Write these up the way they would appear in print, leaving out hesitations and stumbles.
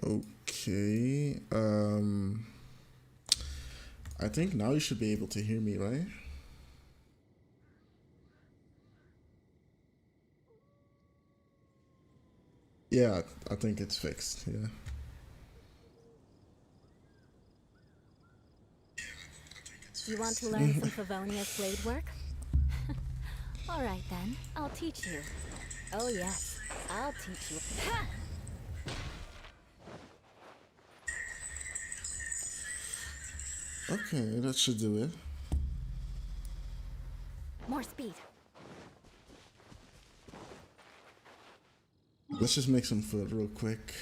Okay. I think now you should be able to hear me, right? Yeah, I think it's fixed. Yeah. You want to learn some Favonius blade work? All right then, I'll teach you. Oh yes, I'll teach you. Ha! Okay, that should do it. More speed. Let's just make some food real quick.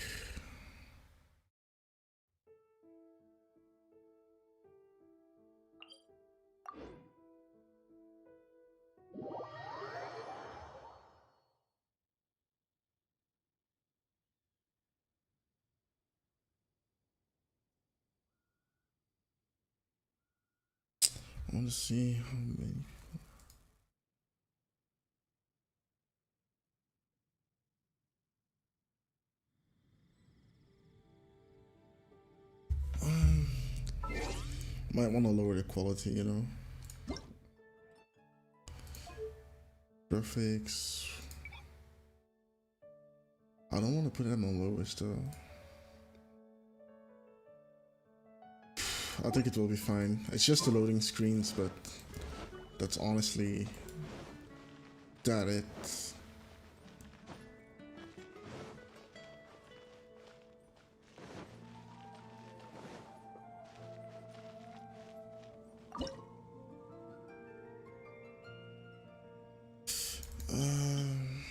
I want to see how many. Might want to lower the quality, you know. Graphics. I don't want to put it on lowest though. I think it will be fine. It's just the loading screens, but that's honestly that it. Um,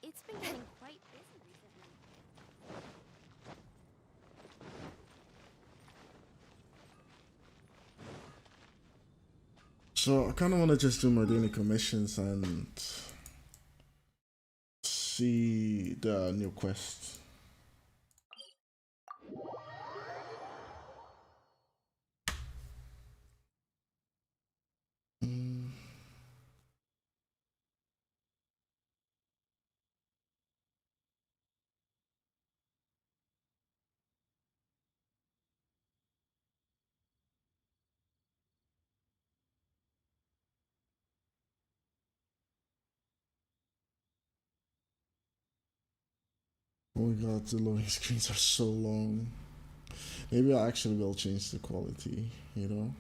It's been getting quite busy recently. so I kind of want to just do my daily commissions and see the new quest. Mm, oh my god, the loading screens are so long. Maybe I actually will change the quality, you know?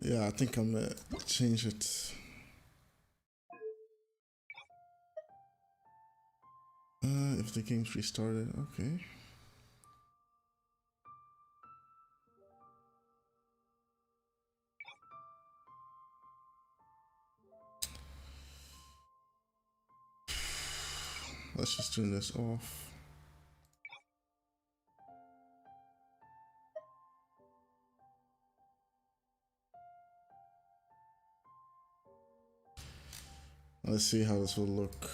Yeah, I think I'm gonna change it. If the game's restarted, okay. Let's just turn this off. Let's see how this will look.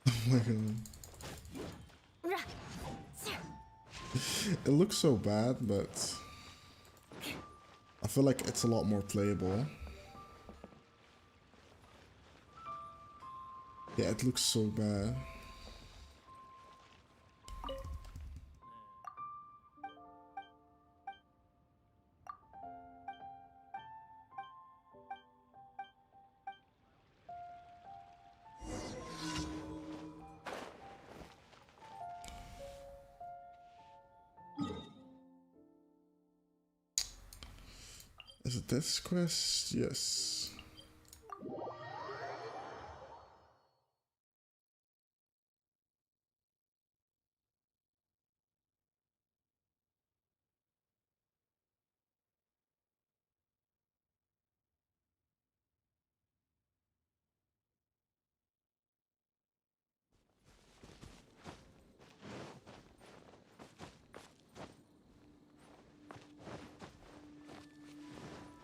Oh my god. It looks so bad, but I feel like it's a lot more playable. Yeah, it looks so bad. Is it this quest? Yes.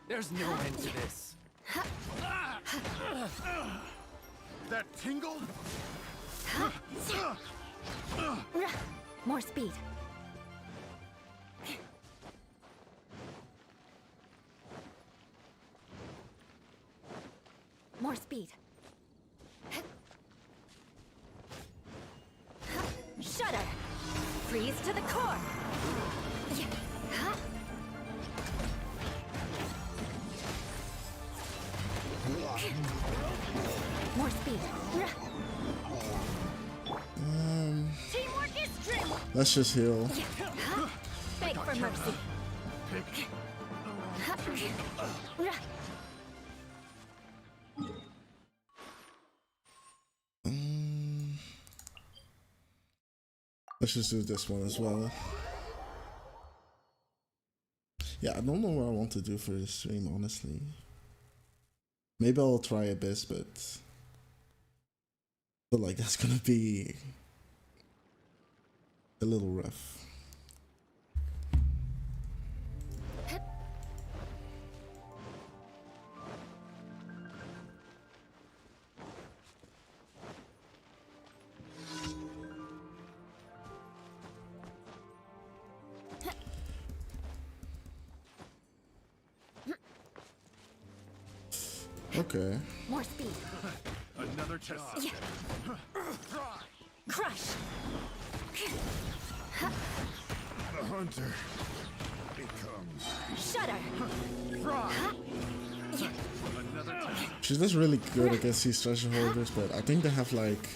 There's no end to this. That tingle? More speed. More speed. Shudder. Freeze to the core. More speed. Teamwork is true. Let's just heal. Beg for mercy. Let's just do this one as well. Yeah, I don't know what I want to do for this stream, honestly. Maybe I'll try Abyss, but I feel like that's gonna be a little rough. Okay. More speed. Another test. Yeah. Crush. The hunter becomes Shudder. Fry. Yeah. Another test. She's just really good against these treasure holders, but I think they have like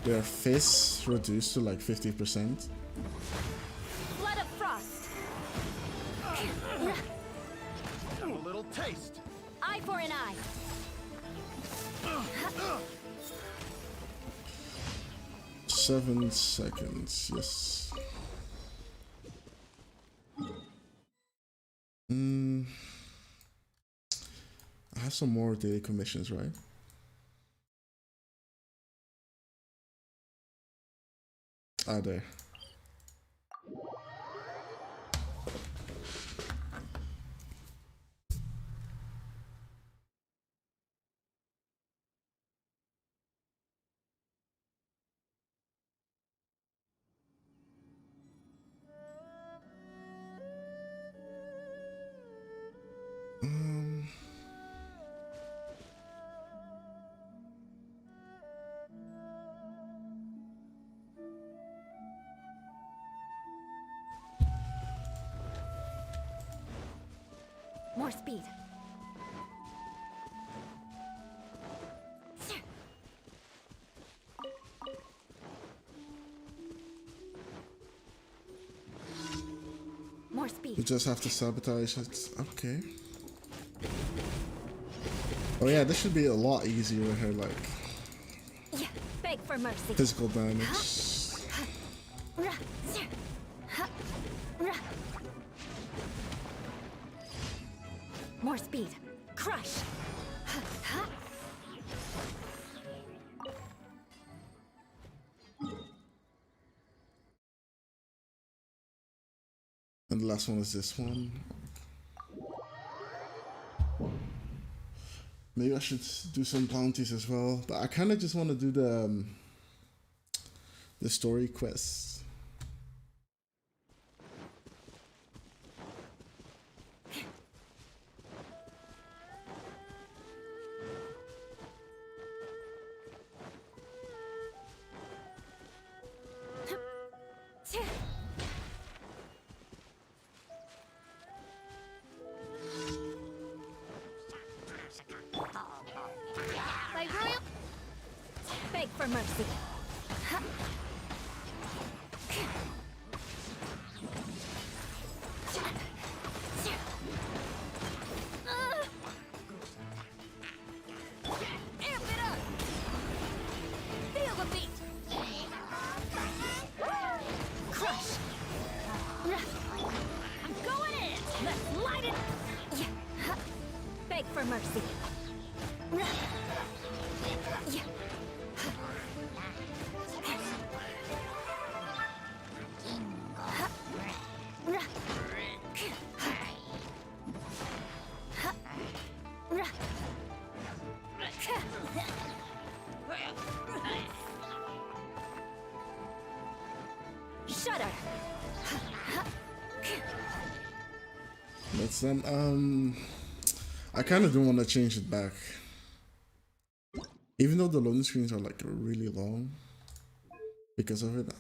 their fists reduced to like 50%. Blood of frost. Have a little taste. Eye for an eye. 7 seconds, yes. I have some more daily commissions, right? Ah, there. More speed. More speed. We just have to sabotage it. Okay. Oh yeah, this should be a lot easier with her, like, Yeah. Beg for mercy. physical damage. More speed. Crush. And the last one is this one. Maybe I should do some bounties as well, but I kind of just want to do the story quests. Beg for mercy. Amp it up! Feel the beat! Crush! I'm going in! Let's light it! Beg for mercy. Shudder. That's I kind of don't want to change it back. Even though the loading screens are like really long because of it,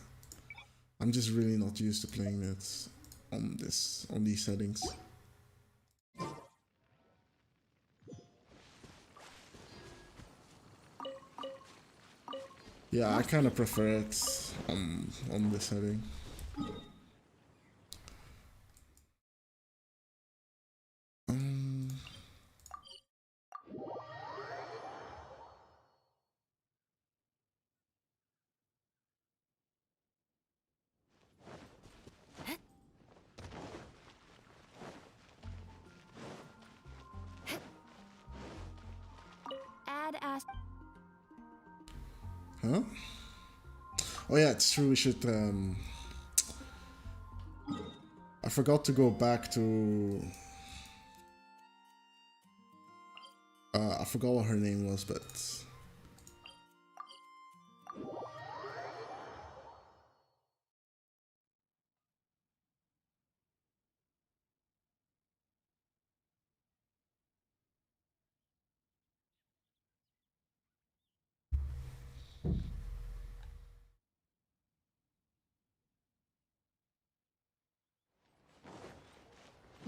I'm just really not used to playing it on these settings. Yeah, I kind of prefer it on this setting. Add as. Huh? Oh yeah, it's true. We should. I forgot to go back to. I forgot what her name was, but.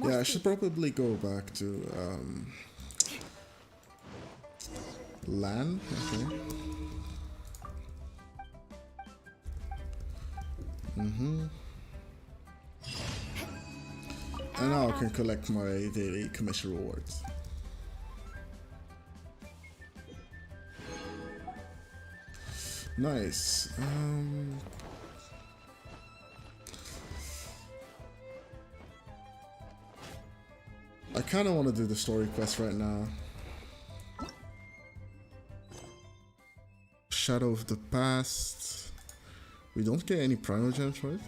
Yeah, I should probably go back to land. Okay. And now I can collect my daily commission rewards. Nice. I kind of want to do the story quest right now. Shadow of the Past. We don't get any Primogems for it.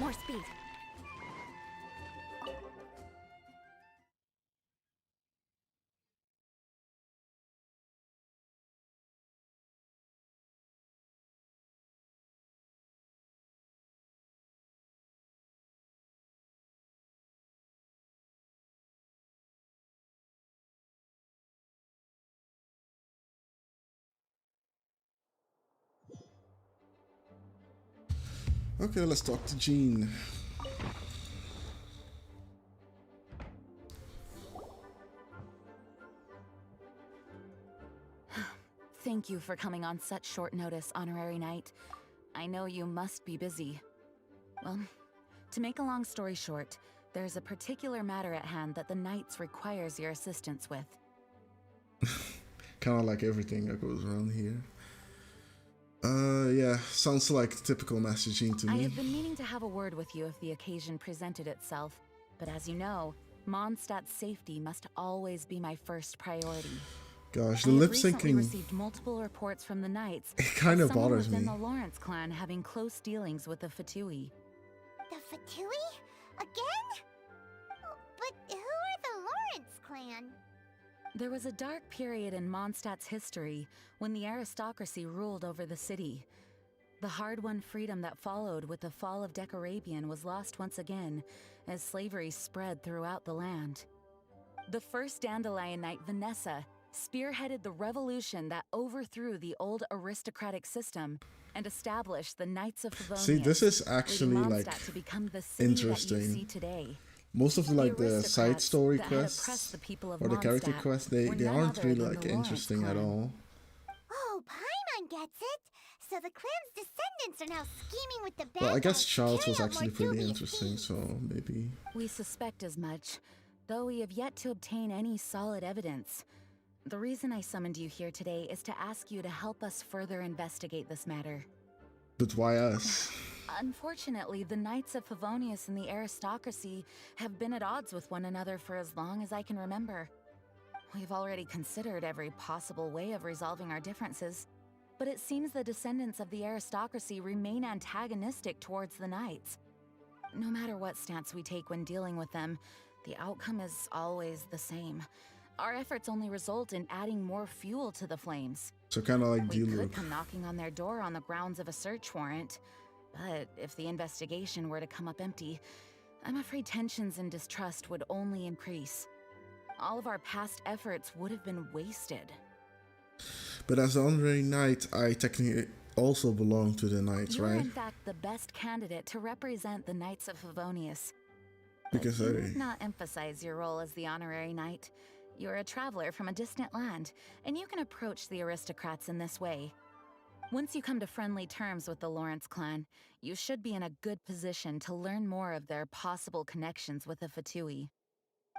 More speed. Okay, let's talk to Jean. Thank you for coming on such short notice, Honorary Knight. I know you must be busy. Well, to make a long story short, there's a particular matter at hand that the Knights requires your assistance with. Kind of like everything that goes around here. Yeah, sounds like typical Master Jean to me. I have been meaning to have a word with you if the occasion presented itself, but as you know, Mondstadt's safety must always be my first priority. Gosh, the lip syncing. I received multiple reports from the Knights. It kind of bothers me. Within the Lawrence clan having close dealings with the Fatui. The Fatui? Again? But clan? There was a dark period in Mondstadt's history when the aristocracy ruled over the city. The hard-won freedom that followed with the fall of Decorabian was lost once again as slavery spread throughout the land. The first Dandelion Knight, Vanessa, spearheaded the revolution that overthrew the old aristocratic system and established the Knights of Favonius. See, this is actually leading like Mondstadt to become the city interesting. that you see today. Most of the side story that had oppressed quests the people of or the character Mondstadt quests, they were none aren't other really than like the Lawrence interesting at clan. all. Oh, Paimon gets it. So the clan's descendants are now scheming with the bad Well, I guess guys to Charles carry was out actually more pretty dubious interesting, deeds. so maybe. We suspect as much, though we have yet to obtain any solid evidence. The reason I summoned you here today is to ask you to help us further investigate this matter. But why us? Unfortunately, the Knights of Favonius and the aristocracy have been at odds with one another for as long as I can remember. We've already considered every possible way of resolving our differences, but it seems the descendants of the aristocracy remain antagonistic towards the Knights. No matter what stance we take when dealing with them, the outcome is always the same. Our efforts only result in adding more fuel to the flames. So kind of like We deal could with. come knocking on their door on the grounds of a search warrant, but if the investigation were to come up empty, I'm afraid tensions and distrust would only increase. All of our past efforts would have been wasted. But as an honorary knight, I technically also belong to the knights, You're right? in fact the best candidate to represent the Knights of Favonius. Because But you I. need not emphasize your role as the honorary knight. You're a traveler from a distant land, and you can approach the aristocrats in this way. Once you come to friendly terms with the Lawrence clan, you should be in a good position to learn more of their possible connections with the Fatui.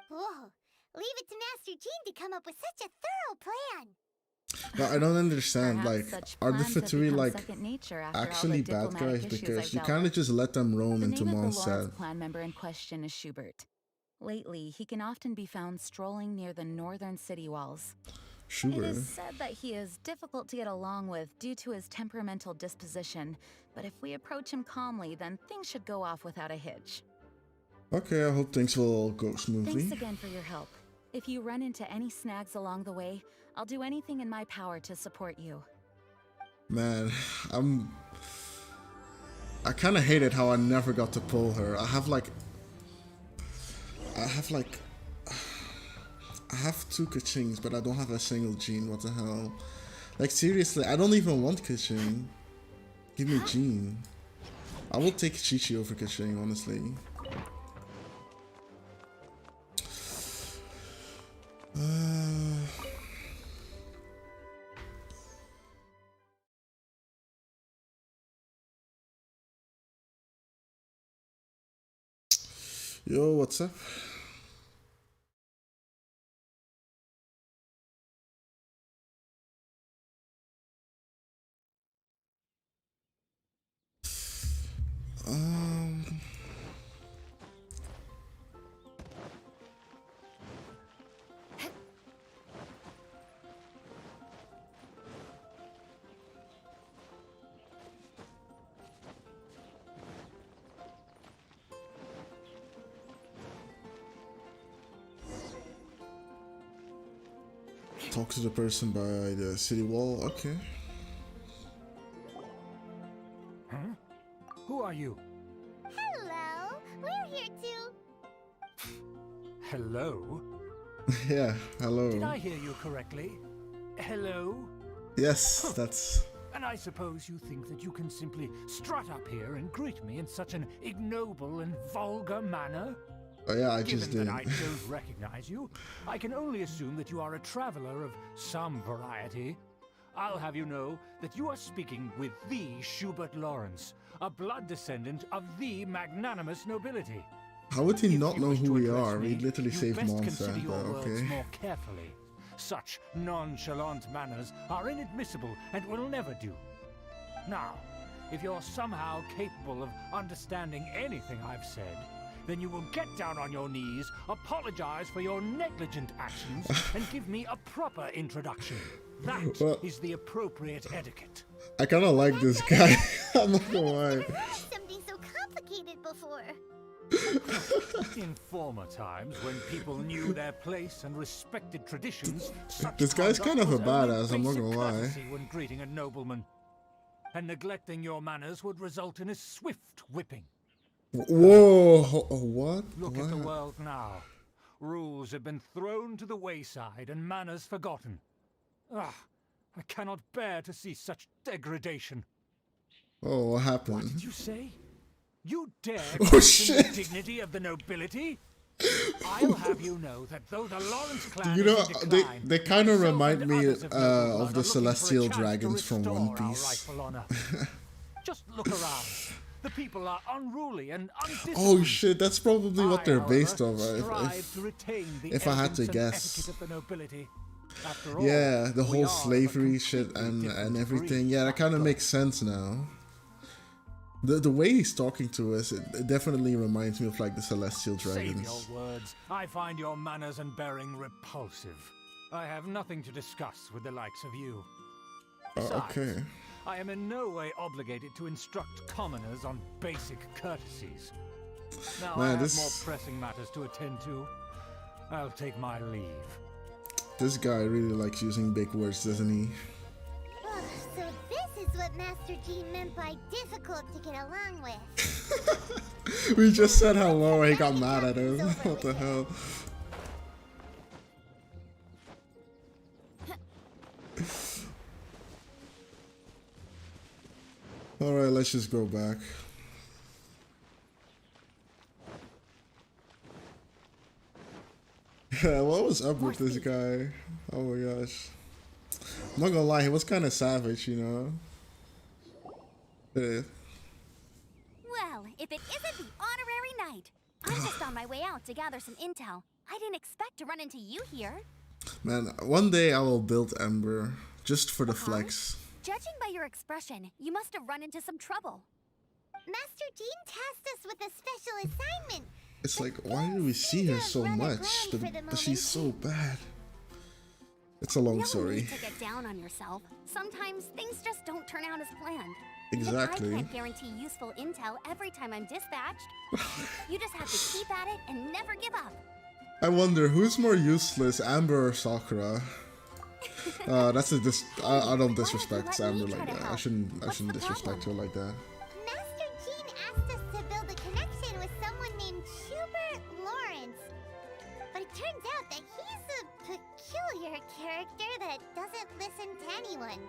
Whoa, leave it to Master Jean to come up with such a thorough plan. But I don't understand. Perhaps Like, such are the plans have Fatui become like second nature after all the actually bad diplomatic guys? issues Because I've you dealt kind of with. just let them roam The into name of the Lawrence Mondstadt. clan member in question is Schubert. Lately, he can often be found strolling near the northern city walls. It Schubert. is said that he is difficult to get along with due to his temperamental disposition, but if we approach him calmly, then things should go off without a hitch. Okay, I hope things will go smoothly. Thanks again for your help. If you run into any snags along the way, I'll do anything in my power to support you. Man, I kind of hated how I never got to pull her. I have two Kachings, but I don't have a single Jean. What the hell? Like, seriously, I don't even want Kaching. Give me Jean. I will take Chi-Chi over Kaching, honestly. Yo, what's up? Um, talk to the person by the city wall. Okay. Huh? Who are you? Hello, we're here to... Hello? Yeah, hello. Did I hear you correctly? Hello? Yes, that's... And I suppose you think that you can simply strut up here and greet me in such an ignoble and vulgar manner? Oh yeah, I just Given did. that I don't recognize you, I can only assume that you are a traveler of some variety. I'll have you know that you are speaking with the Schubert Lawrence, a blood descendant of the magnanimous nobility. How would he If not you know wish who to we address are? me, We literally you saved best consider Mondstadt, your but words okay. more carefully. Such nonchalant manners are inadmissible and will never do. Now, if you're somehow capable of understanding anything I've said, then you will get down on your knees, apologize for your negligent actions, and give me a proper introduction. That is Well- the appropriate etiquette. I kind of like this guy. I'm not gonna lie. Never heard something so complicated before. In former times, when people knew their place and respected traditions, such This guy's kind of a conduct was badass, I'm not only gonna lie. basic courtesy when greeting a nobleman. And neglecting your manners would result in a swift whipping. Whoa, what? Look at the What? world now. Rules have been thrown to the wayside and manners forgotten. Ah, I cannot bear to see such degradation. Oh, what What happened? did you say? You dare Oh, question shit. the dignity of the nobility? I'll have you know that though the Lawrence clan You know, is in decline, they kind of myself remind and me others of noble blood of are the looking for a celestial chance to dragons from One restore our Piece. rightful honor. Just look around. The people are unruly and undisciplined. Oh shit, that's probably what they're I, based however, off strive of. to retain the if I had to elegance and guess. etiquette of the nobility. After all, Yeah, the we whole are of a slavery shit completely and different everything. breed, Yeah, that my kind of God. makes sense now. The way he's talking to us, it definitely reminds me of like the celestial Save dragons. your words. I find your manners and bearing repulsive. I have nothing to discuss with the likes of you. Besides, Okay. I am in no way obligated to instruct commoners on basic courtesies. Now Man, I have this- more pressing matters to attend to. I'll take my leave. This guy really likes using big words, doesn't he? Ugh, so this is what Master Gene meant by difficult to get along with. We just said hello, he got mad at us. What the hell? Alright, let's just go back. Yeah, what was up with this guy? Oh my gosh. I'm not gonna lie, he was kind of savage, you know? Yeah. Well, if it isn't the honorary knight. I'm just on my way out to gather some intel. I didn't expect to run into you here. Man, one day I will build Ember, just for the flex. Judging by your expression, you must have run into some trouble. Master Gene tasked us with a special assignment. It's like, why do we see her so much? But she's so bad. It's a long No story. need to get down on yourself. Sometimes things just don't turn out as planned. Exactly. Even I can't guarantee useful intel every time I'm dispatched. You just have to keep at it and never give up. I wonder who's more useless, Amber or Sakura? That's a I don't disrespect Amber like that. I shouldn't disrespect her like that. Master Gene asked us to build a connection with someone named Schubert Lawrence. But it turns out that he's a peculiar character that doesn't listen to anyone.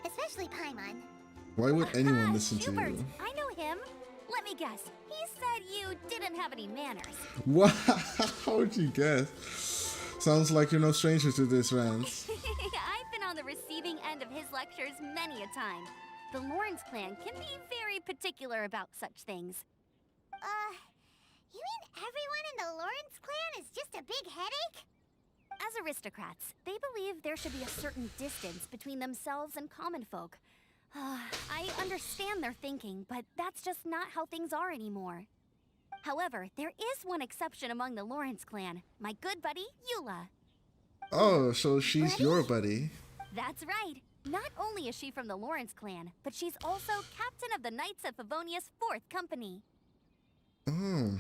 Especially Paimon. Why would anyone listen to Schubert, you? I know him. Let me guess. He said you didn't have any manners. What? How would you guess? Sounds like you're no stranger to this, Rance. I've been on the receiving end of his lectures many a time. The Lawrence clan can be very particular about such things. You mean everyone in the Lawrence clan is just a big headache? As aristocrats, they believe there should be a certain distance between themselves and common folk. I understand their thinking, but that's just not how things are anymore. However, there is one exception among the Lawrence clan, my good buddy, Eula. Oh, so she's your buddy. That's right. Not only is she from the Lawrence clan, but she's also captain of the Knights of Favonia's 4th Company. Oh.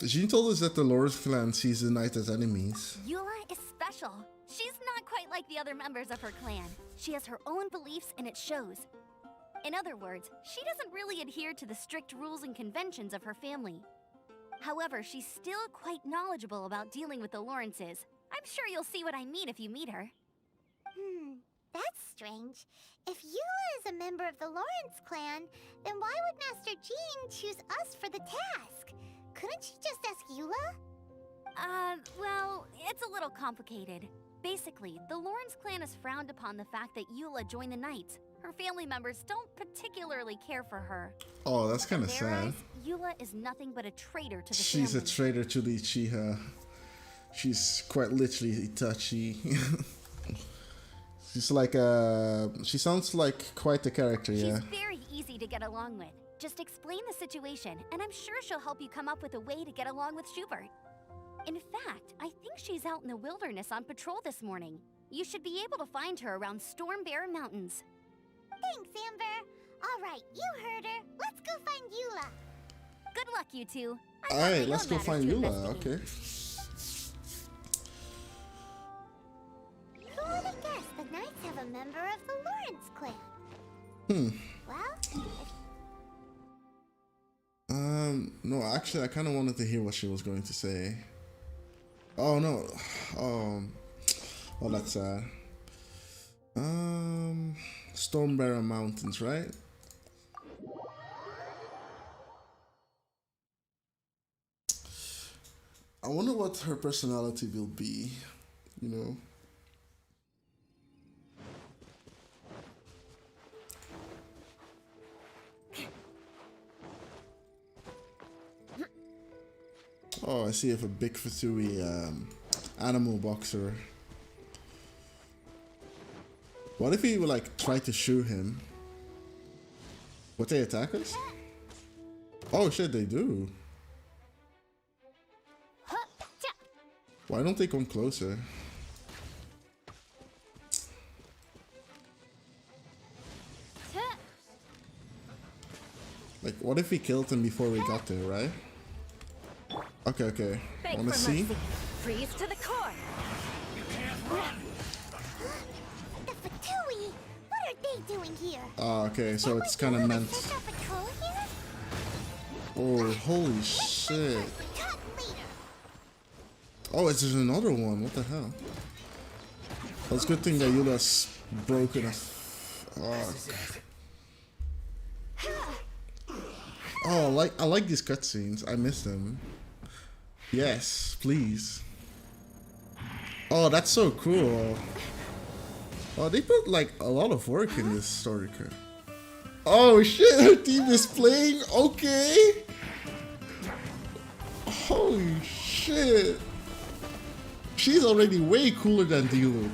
Jean told us that the Lawrence clan sees the knight as enemies. Eula is special. She's not quite like the other members of her clan. She has her own beliefs and it shows. In other words, she doesn't really adhere to the strict rules and conventions of her family. However, she's still quite knowledgeable about dealing with the Lawrences. I'm sure you'll see what I mean if you meet her. That's strange. If Eula is a member of the Lawrence clan, then why would Master Gene choose us for the task? Couldn't she just ask Eula? Well, it's a little complicated. Basically, the Lawrence clan has frowned upon the fact that Eula joined the Knights. Her family members don't particularly care for her. Oh, that's kind of Their sad. eyes, Eula is nothing but a traitor to the She's a family. traitor to the Uchiha. She's quite literally Itachi. She's like she sounds like quite a character, yeah. She's very easy to get along with. Just explain the situation, and I'm sure she'll help you come up with a way to get along with Schubert. In fact, I think she's out in the wilderness on patrol this morning. You should be able to find her around Stormbear Mountains. Thanks, Amber. All right, you heard her. Let's go find Eula. Good luck, you two. I've got Alright, my let's own go matters find to Eula. investigate. Okay. Who would have guessed the Knights have a member of the Lawrence clan? Well, No, actually, I kind of wanted to hear what she was going to say. Oh, no. Oh, that's sad. Stormbearer Mountains, right? I wonder what her personality will be, you know? Oh, I see if a big Fatui animal boxer. What if we would like try to shoot him? Would they attack us? Oh shit, they do. Why don't they come closer? Like, what if we killed him before we got there, right? Okay, okay. Beg Wanna for see? mercy. Freeze to the core. the Fatui! What are they doing here? Ah, okay, so it's kind of meant. Sent our patrol here? Oh, holy shit. Cut later. Oh, it's just another one. What the hell? Well, it's a good thing that Eula's broken a fuck. Oh, I like these cutscenes. I miss them. Yes, please. Oh, that's so cool. Oh, they put like a lot of work in this story. Oh shit, her team is playing? Okay. Holy shit. She's already way cooler than D-Luke.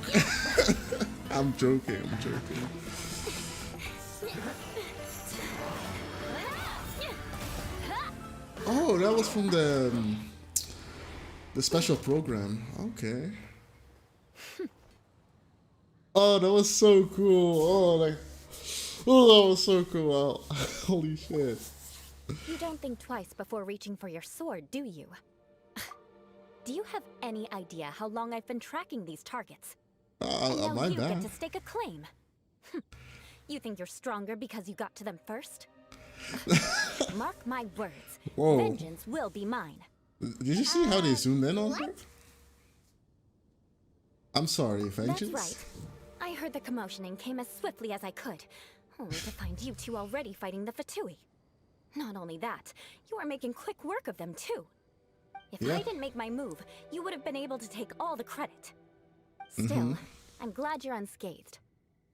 I'm joking, I'm joking. Oh, that was from the special program. Okay. Oh, that was so cool. Oh, that was so cool. Holy shit. You don't think twice before reaching for your sword, do you? Do you have any idea how long I've been tracking these targets? And now My you bad. get to stake a claim. You think you're stronger because you got to them first? Mark my words. Whoa. Vengeance will be mine. Did you see how they zoomed in on her? I'm sorry, Vengeance? That's right. I heard the commotion and came as swiftly as I could, only to find you two already fighting the Fatui. Not only that, you are making quick work of them too. If Yeah. I didn't make my move, you would have been able to take all the credit. Still, I'm glad you're unscathed.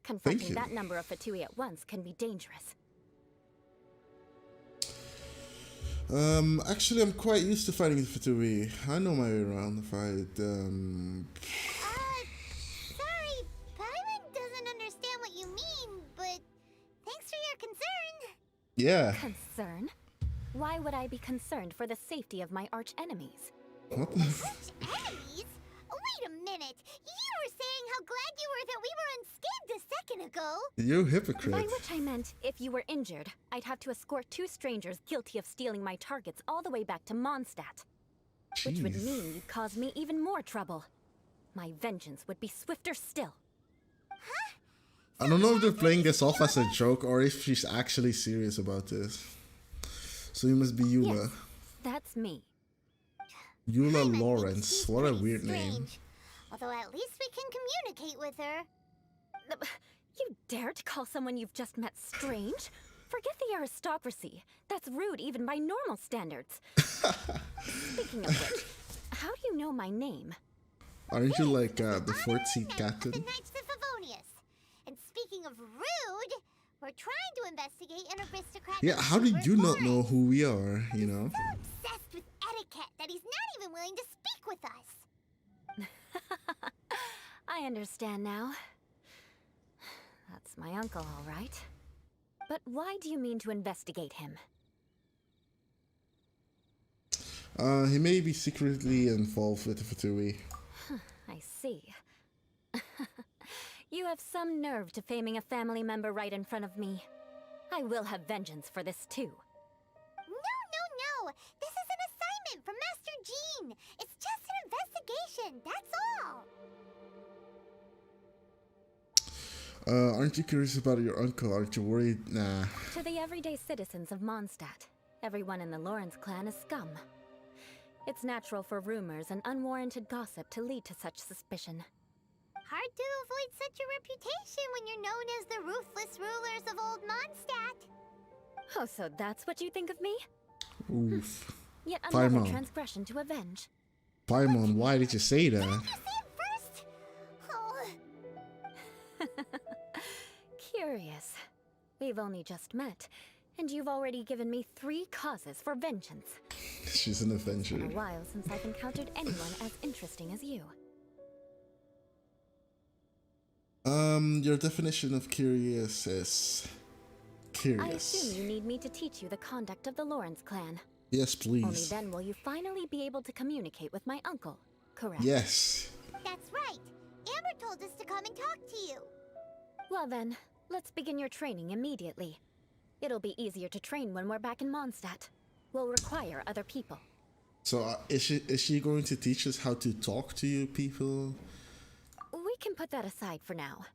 Confronting you. that number of Fatui at once can be dangerous. Actually, I'm quite used to fighting the Fatui. I know my way around the fight. Sorry, Paimon doesn't understand what you mean, but thanks for your concern. Yeah. Concern? Why would I be concerned for the safety of my arch enemies? What the? Enemies? Wait a minute. You were saying how glad you were that we were unscathed a second ago. You By hypocrite. which I meant, if you were injured, I'd have to escort two strangers guilty of stealing my targets all the way back to Mondstadt. Which would Jeez. mean you'd cause me even more trouble. My vengeance would be swifter still. I don't know if they're playing this off as a joke or if she's actually serious about this. So you must be Eula. Yes, that's me. Eula Paimon Lawrence. thinks she's What a pretty weird name. strange. Although at least we can communicate with her. You dare to call someone you've just met strange? Forget the aristocracy. That's rude even by normal standards. Speaking of which, how do you know my name? Aren't you like the fourth seat Of the captain? Knights of Favonius. And speaking of rude, we're trying to investigate an aristocrat. Yeah, named how did Schubert you not Lawrence. know who we are, you know? So obsessed with etiquette that he's not even willing to speak with us. I understand now. That's my uncle, all right. But why do you mean to investigate him? He may be secretly involved with the Fatui. I see. You have some nerve to faming a family member right in front of me. I will have vengeance for this too. No. This information, that's all. Aren't you curious about your uncle? Aren't you worried? Nah. To the everyday citizens of Mondstadt, everyone in the Lawrence clan is scum. It's natural for rumors and unwarranted gossip to lead to such suspicion. Hard to avoid such a reputation when you're known as the ruthless rulers of old Mondstadt. Oh, so that's what you think of me? Oof. Yet another Paimon. transgression to avenge. Paimon, why did you say that? Did you say it first? Oh, Curious. We've only just met, and you've already given me 3 causes for vengeance. She's an Avenger. It's been a while since I've encountered anyone as interesting as you. Your definition of curious is I curious. assume you need me to teach you the conduct of the Lawrence clan. Yes, Only please. then will you finally be able to communicate with my uncle, correct? Yes. that's right. Amber told us to come and talk to you. Well then, let's begin your training immediately. It'll be easier to train when we're back in Mondstadt. We'll require other people. So is she going to teach us how to talk to you people? We can put that aside for now.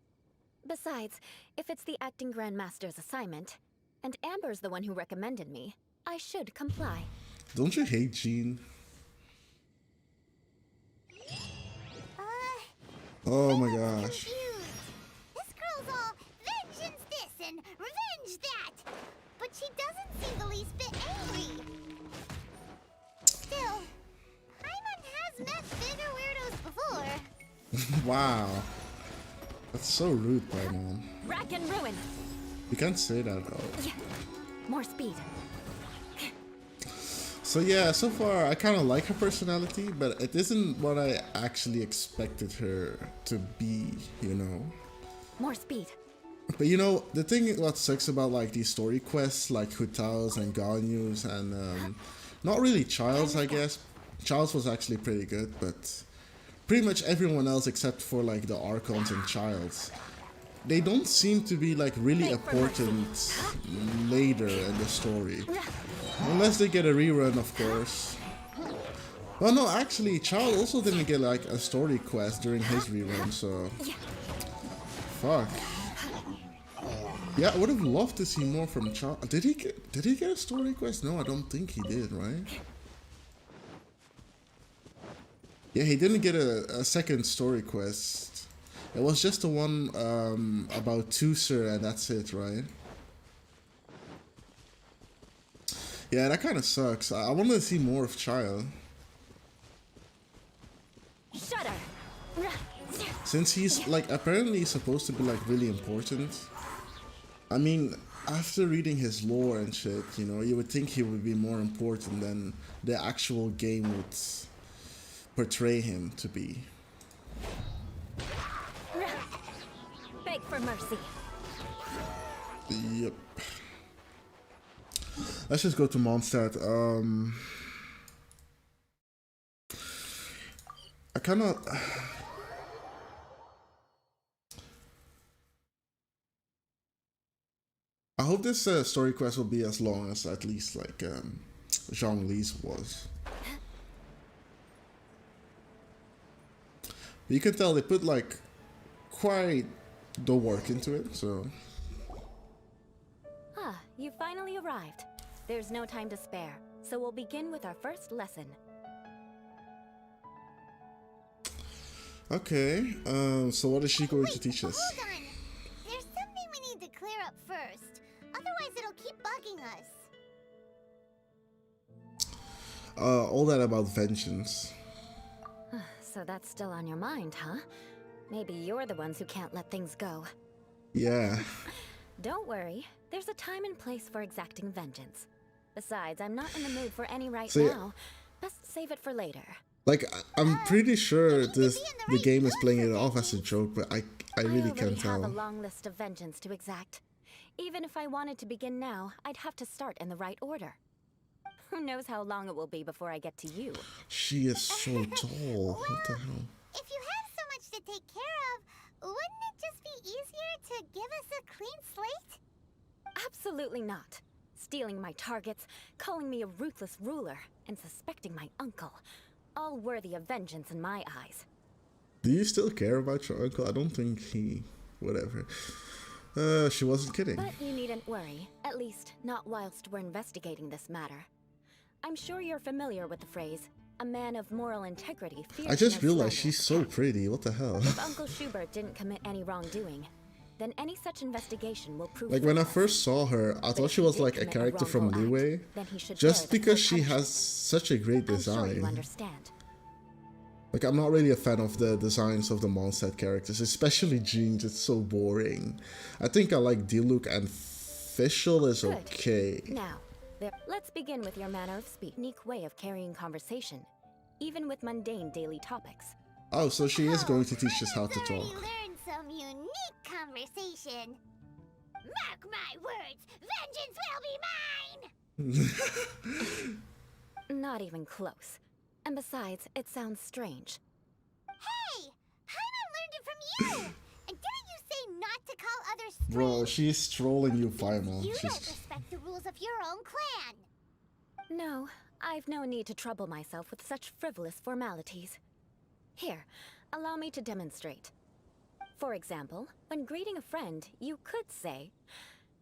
Besides, if it's the acting Grandmaster's assignment, and Amber's the one who recommended me, I should comply. Don't you hate Jean? Oh my gosh. Confused. This girl's all vengeance this and revenge that. But she doesn't seem the least bit angry. Still, Paimon has met bigger weirdos before. Wow. That's so rude, Paimon. Rack and ruin! You can't say that though. More speed. So yeah, so far I kind of like her personality, but it isn't what I actually expected her to be, you know. More speed. But you know, the thing what sucks about like these story quests like Hutao's and Ganyu's and not really Child's, I guess. Child's was actually pretty good, but pretty much everyone else except for like the Archons and Child's, they don't seem to be like really important later in the story. Unless they get a rerun, of course. Well, no, actually, Child also didn't get like a story quest during his rerun, so fuck. Yeah, I would have loved to see more from Child. Did he get a story quest? No, I don't think he did, right? Yeah, he didn't get a second story quest. It was just the one about Tusser, and that's it, right? Yeah, that kind of sucks. I wanted to see more of Child. Shudder! Since he's like apparently supposed to be like really important. I mean, after reading his lore and shit, you know, you would think he would be more important than the actual game would portray him to be. Beg for mercy. Yep. Let's just go to Mondstadt. I kind of... I hope this story quest will be as long as at least like Zhongli's was. You can tell they put like quite the work into it, so... Ah, you finally arrived. There's no time to spare, so we'll begin with our first lesson. Okay, so what is she going to teach us? Hold on. There's something we need to clear up first. Otherwise, it'll keep bugging us. All that about vengeance. So that's still on your mind, huh? Maybe you're the ones who can't let things go. Yeah. Don't worry, there's a time and place for exacting vengeance. Besides, I'm not in the mood for any right So, yeah. now. Best save it for later. Like, I'm pretty sure the game is playing it off as a joke, but I really can't already have a tell. long list of vengeance to exact. Even if I wanted to begin now, I'd have to start in the right order. Who knows how long it will be before I get to you? She is so tall. What the hell? If you have so much to take care of, wouldn't it just be easier to give us a clean slate? Absolutely not. Stealing my targets, calling me a ruthless ruler, and suspecting my uncle. all worthy of vengeance in my eyes. Do you still care about your uncle? I don't think he... Whatever. She wasn't kidding. But you needn't worry, at least not whilst we're investigating this matter. I'm sure you're familiar with the phrase, a man of moral integrity fears I just no realized slander. she's so pretty. What the hell? If Uncle Schubert didn't commit any wrongdoing, then any such investigation will prove Like, when I fruitless. first saw her, I But thought if she he was did like a commit character from wrongful act, Leeway. then he should Just bear the because full she has punishment. such a great I'm sure you design. understand. Like, I'm not really a fan of the designs of the Mondstadt characters, especially Jean's. It's so boring. I think I like Diluc, and Fischl is Good. okay. Now, let's begin with your manner of speech. Unique way of carrying conversation, even with mundane daily topics. Oh, so she is going to teach us how to Already talk. learned some unique conversation. Mark my words, vengeance will be mine! Not even close. And besides, it sounds strange. Hey, Paimon learned it from you! And didn't you say not to call others strange? Bro, she's trolling you, Paimon. You don't She's... respect the rules of your own clan. No, I've no need to trouble myself with such frivolous formalities. Here, allow me to demonstrate. For example, when greeting a friend, you could say,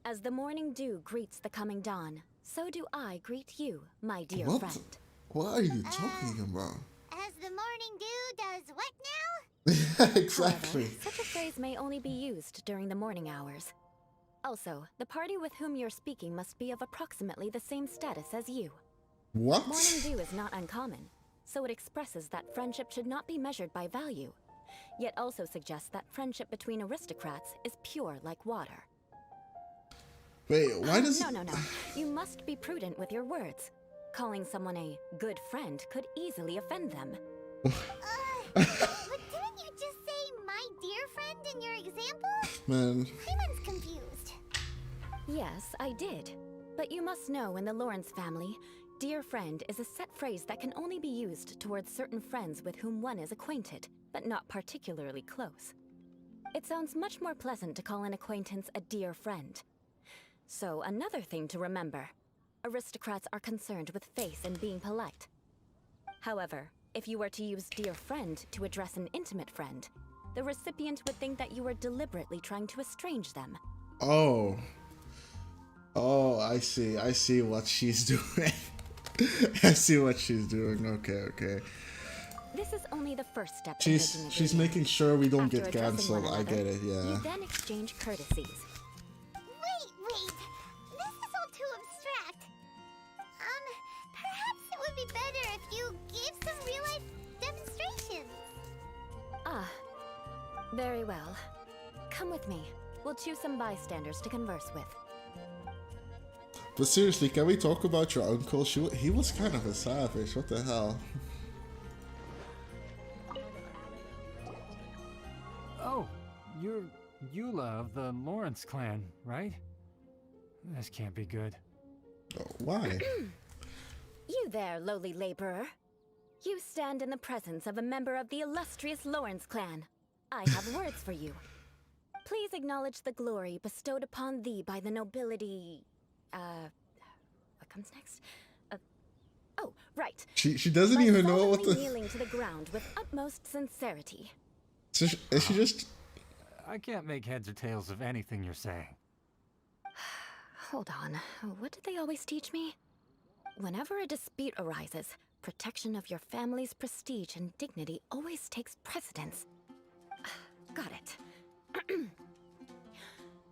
"As the morning dew greets the coming dawn, so do I greet you, my dear What? friend." What are you talking about? As the morning dew does what now? Exactly. However, such a phrase may only be used during the morning hours. Also, the party with whom you're speaking must be of approximately the same status as you. What? Morning dew is not uncommon, so it expresses that friendship should not be measured by value, yet also suggests that friendship between aristocrats is pure like water. Wait, why does... No. You must be prudent with your words. Calling someone a good friend could easily offend them. But didn't you just say my dear friend in your example? Man, Paimon's confused. Yes, I did. But you must know in the Lawrence family, dear friend is a set phrase that can only be used towards certain friends with whom one is acquainted, but not particularly close. It sounds much more pleasant to call an acquaintance a dear friend. So another thing to remember. Aristocrats are concerned with face and being polite. However, if you were to use dear friend to address an intimate friend, the recipient would think that you were deliberately trying to estrange them. oh. Oh, I see what she's doing. I see what she's doing. Okay. This is only the first step in making She's agreement. making sure we don't After get addressing cancelled. one I another, get it, You yeah. then exchange courtesies. Wait. This is all too abstract. Perhaps it would be better if you gave some real-life demonstrations. Ah, very well. Come with me. We'll choose some bystanders to converse with. But seriously, can we talk about your uncle? He was kind of a savage. What the hell? Oh, you're Eula of the Lawrence clan, right? This can't be good. Oh, why? You there, lowly laborer. You stand in the presence of a member of the illustrious Lawrence clan. I have words for you. Please acknowledge the glory bestowed upon thee by the nobility... what comes next? Oh, right. She doesn't By even know what solemnly the... kneeling to the ground with utmost sincerity. So is she just... I can't make heads or tails of anything you're saying. Hold on. What did they always teach me? Whenever a dispute arises, protection of your family's prestige and dignity always takes precedence. Got it.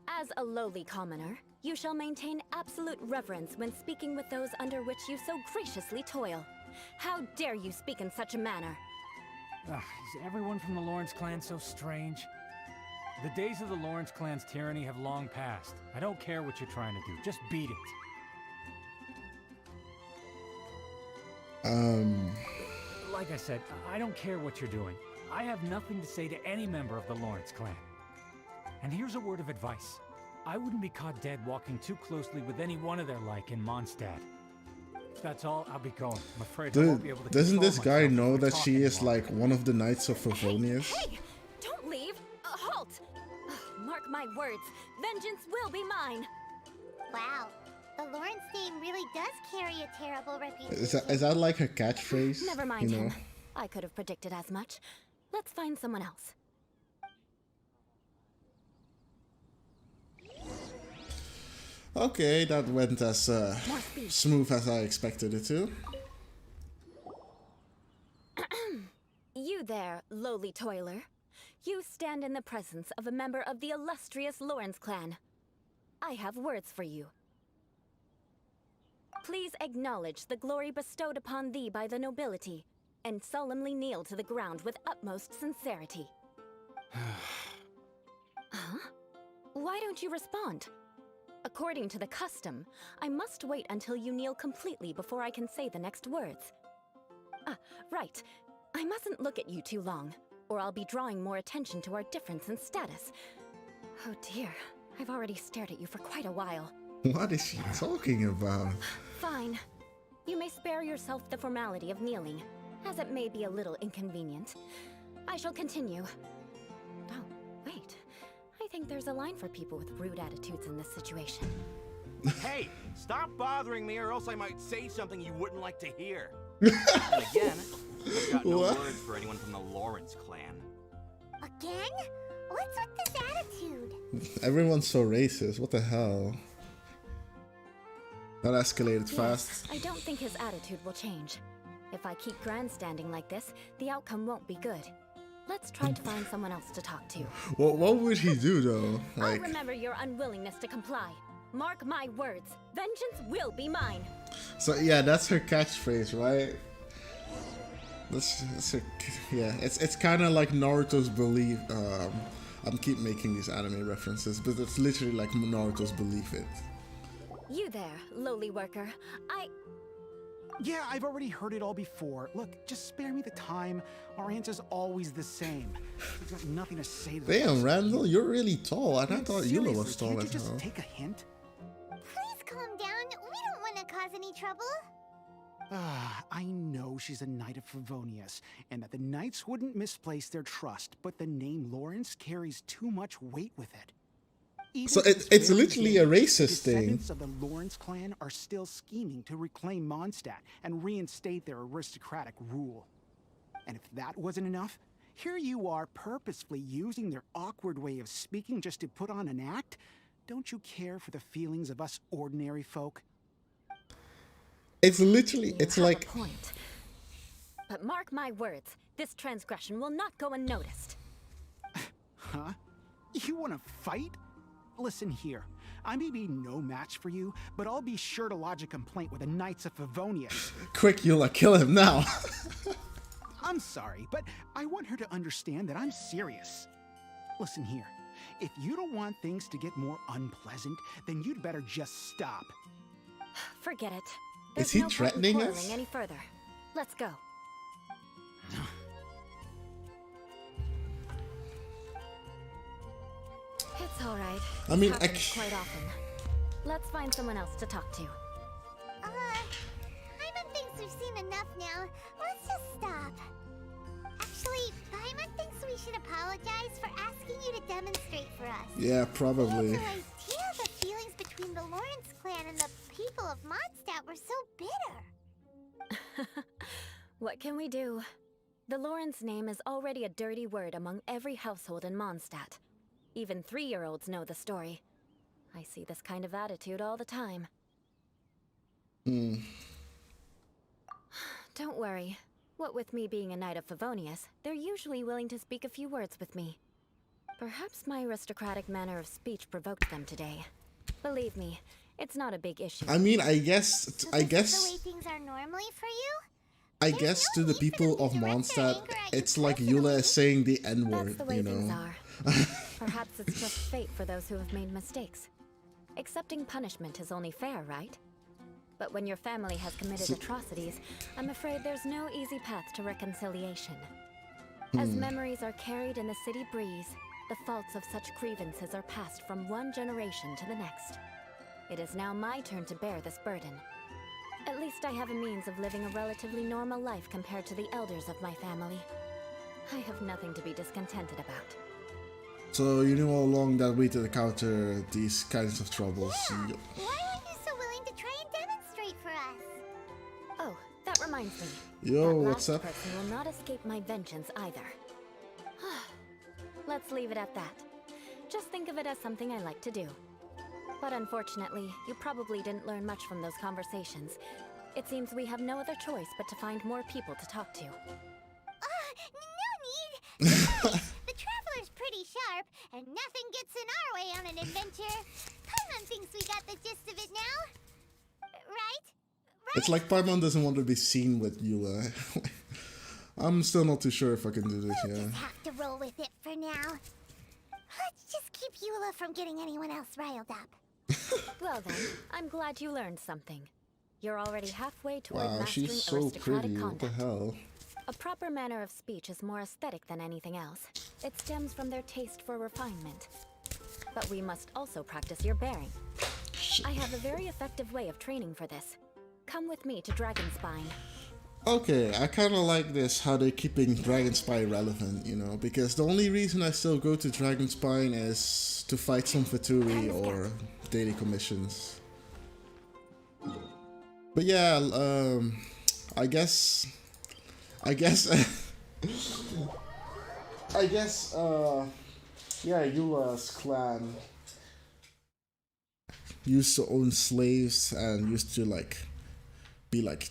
As a lowly commoner, you shall maintain absolute reverence when speaking with those under which you so graciously toil. How dare you speak in such a manner? Is everyone from the Lawrence clan so strange? The days of the Lawrence clan's tyranny have long passed. I don't care what you're trying to do. Just beat it. Like I said, I don't care what you're doing. I have nothing to say to any member of the Lawrence clan. And here's a word of advice. I wouldn't be caught dead walking too closely with any one of their like in Mondstadt. If that's all, I'll be going. I'm afraid I won't be Dude, able to doesn't control this guy myself know if we that talk she is anymore. like one of the Knights of Favonius? Hey! Don't leave! Halt! Mark my words, vengeance will be mine! Wow. The Lawrence name really does carry a terrible reputation. Is that like her catchphrase? Never mind you know? him. I could have predicted as much. Let's find someone else. Okay, that went as More speed. smooth as I expected it to. You there, lowly toiler. You stand in the presence of a member of the illustrious Lawrence clan. I have words for you. Please acknowledge the glory bestowed upon thee by the nobility, and solemnly kneel to the ground with utmost sincerity. Huh? Why don't you respond? According to the custom, I must wait until you kneel completely before I can say the next words. Ah, right. I mustn't look at you too long, or I'll be drawing more attention to our difference in status. Oh dear, I've already stared at you for quite a while. What is she talking about? Fine. You may spare yourself the formality of kneeling, as it may be a little inconvenient. I shall continue. Oh, wait. I think there's a line for people with rude attitudes in this situation. Hey, stop bothering me or else I might say something you wouldn't like to hear. And again, I've got no What? words for anyone from the Lawrence clan. Again? What's with this attitude? Everyone's so racist. What the hell? That escalated fast. Yes, I don't think his attitude will change. If I keep grandstanding like this, the outcome won't be good. Let's try to find someone else to talk to. What would he do though? I'll Like, remember your unwillingness to comply. Mark my words, vengeance will be mine. so yeah, that's her catchphrase, right? It's kind of like Naruto's belief. I'm keep making these anime references, but it's literally like Naruto's belief. You there, lowly worker. Yeah, I've already heard it all before. Look, just spare me the time. Our answer's always the same. There's got nothing to say to Damn, this. Randall, you're really tall, and I Man, thought Eula was seriously, tall can't you as just hell. take a hint? Please calm down. We don't want to cause any trouble. I know she's a knight of Favonius, and that the knights wouldn't misplace their trust, but the name Lawrence carries too much weight with it. Even So to this it's very literally day, a racist thing. descendants of the Lawrence clan are still scheming to reclaim Mondstadt and reinstate their aristocratic rule. And if that wasn't enough, here you are purposefully using their awkward way of speaking just to put on an act? Don't you care for the feelings of us ordinary folk? It's literally, You it's have like, a point. But mark my words, this transgression will not go unnoticed. Huh? You want to fight? Listen here. I may be no match for you, but I'll be sure to lodge a complaint with the Knights of Favonius. quick, Eula, kill him now. I'm sorry, but I want her to understand that I'm serious. Listen here. If you don't want things to get more unpleasant, then you'd better just stop. Forget it. Is There's he no point in threatening quarreling us? any further. Let's go. It's all right. I mean, It happens quite often. Let's find someone else to talk to. Paimon thinks we've seen enough now. Let's just stop. Actually, Paimon thinks we should apologize for asking you to demonstrate for us. Yeah, We probably. had no idea the feelings between the Lawrence clan and the people of Mondstadt were so bitter. What can we do? The Lawrence name is already a dirty word among every household in Mondstadt. Even 3-year-olds know the story. I see this kind of attitude all the time. Don't worry. What with me being a Knight of Favonius, they're usually willing to speak a few words with me. Perhaps my aristocratic manner of speech provoked them today. Believe me, it's not a big issue. I mean, I guess, So this is the way things are normally for you? I guess to the people of Mondstadt, it's like Eula is saying the That's N-word, the way you things know? are. Perhaps it's just fate for those who have made mistakes. Accepting punishment is only fair, right? But when your family has committed atrocities, I'm afraid there's no easy path to reconciliation. As memories are carried in the city breeze, the faults of such grievances are passed from one generation to the next. It is now my turn to bear this burden. At least I have a means of living a relatively normal life compared to the elders of my family. I have nothing to be discontented about. So you knew all along that we to counter these kinds of troubles. Why were you so willing to reminds me. Yo, that what's last up? person will not escape my vengeance either. Let's leave it at that. Just think of it as something I like to do. But unfortunately, you probably didn't learn much from those conversations. It seems we have no other choice but to find more people to talk to. No need! The Traveler's pretty sharp, and nothing gets in our way on an adventure. Paimon thinks we got the gist of it now. Right? It's like Paimon doesn't want to be seen with Eula. I'm still not too sure if I can do this, We'll yeah. just have to roll with it for now. Let's just keep Eula from getting anyone else riled up. Well then, I'm glad you learned something. You're already halfway toward Wow, mastering she's so aristocratic pretty. What the conduct. hell? A proper manner of speech is more aesthetic than anything else. It stems from their taste for refinement. But we must also practice your bearing. I have a very effective way of training for this. Come with me to Dragonspine. Okay, I kind of like this, how they're keeping Dragonspine relevant, you know, because the only reason I still go to Dragonspine is to fight some Fatui or daily commissions. But yeah, I guess, yeah, Eula's clan used to own slaves and used to like be like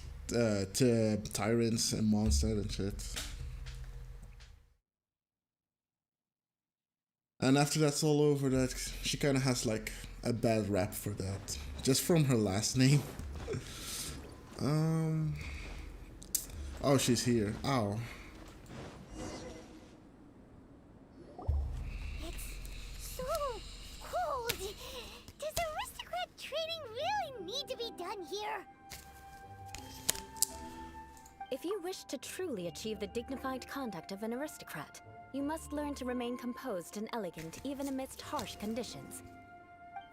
tyrants and monsters and shit. And after that's all over, that she kind of has like a bad rap for that, just from her last name. Oh, she's here. Ow. It's so cold. Does aristocrat training really need to be done here? If you wish to truly achieve the dignified conduct of an aristocrat, you must learn to remain composed and elegant even amidst harsh conditions.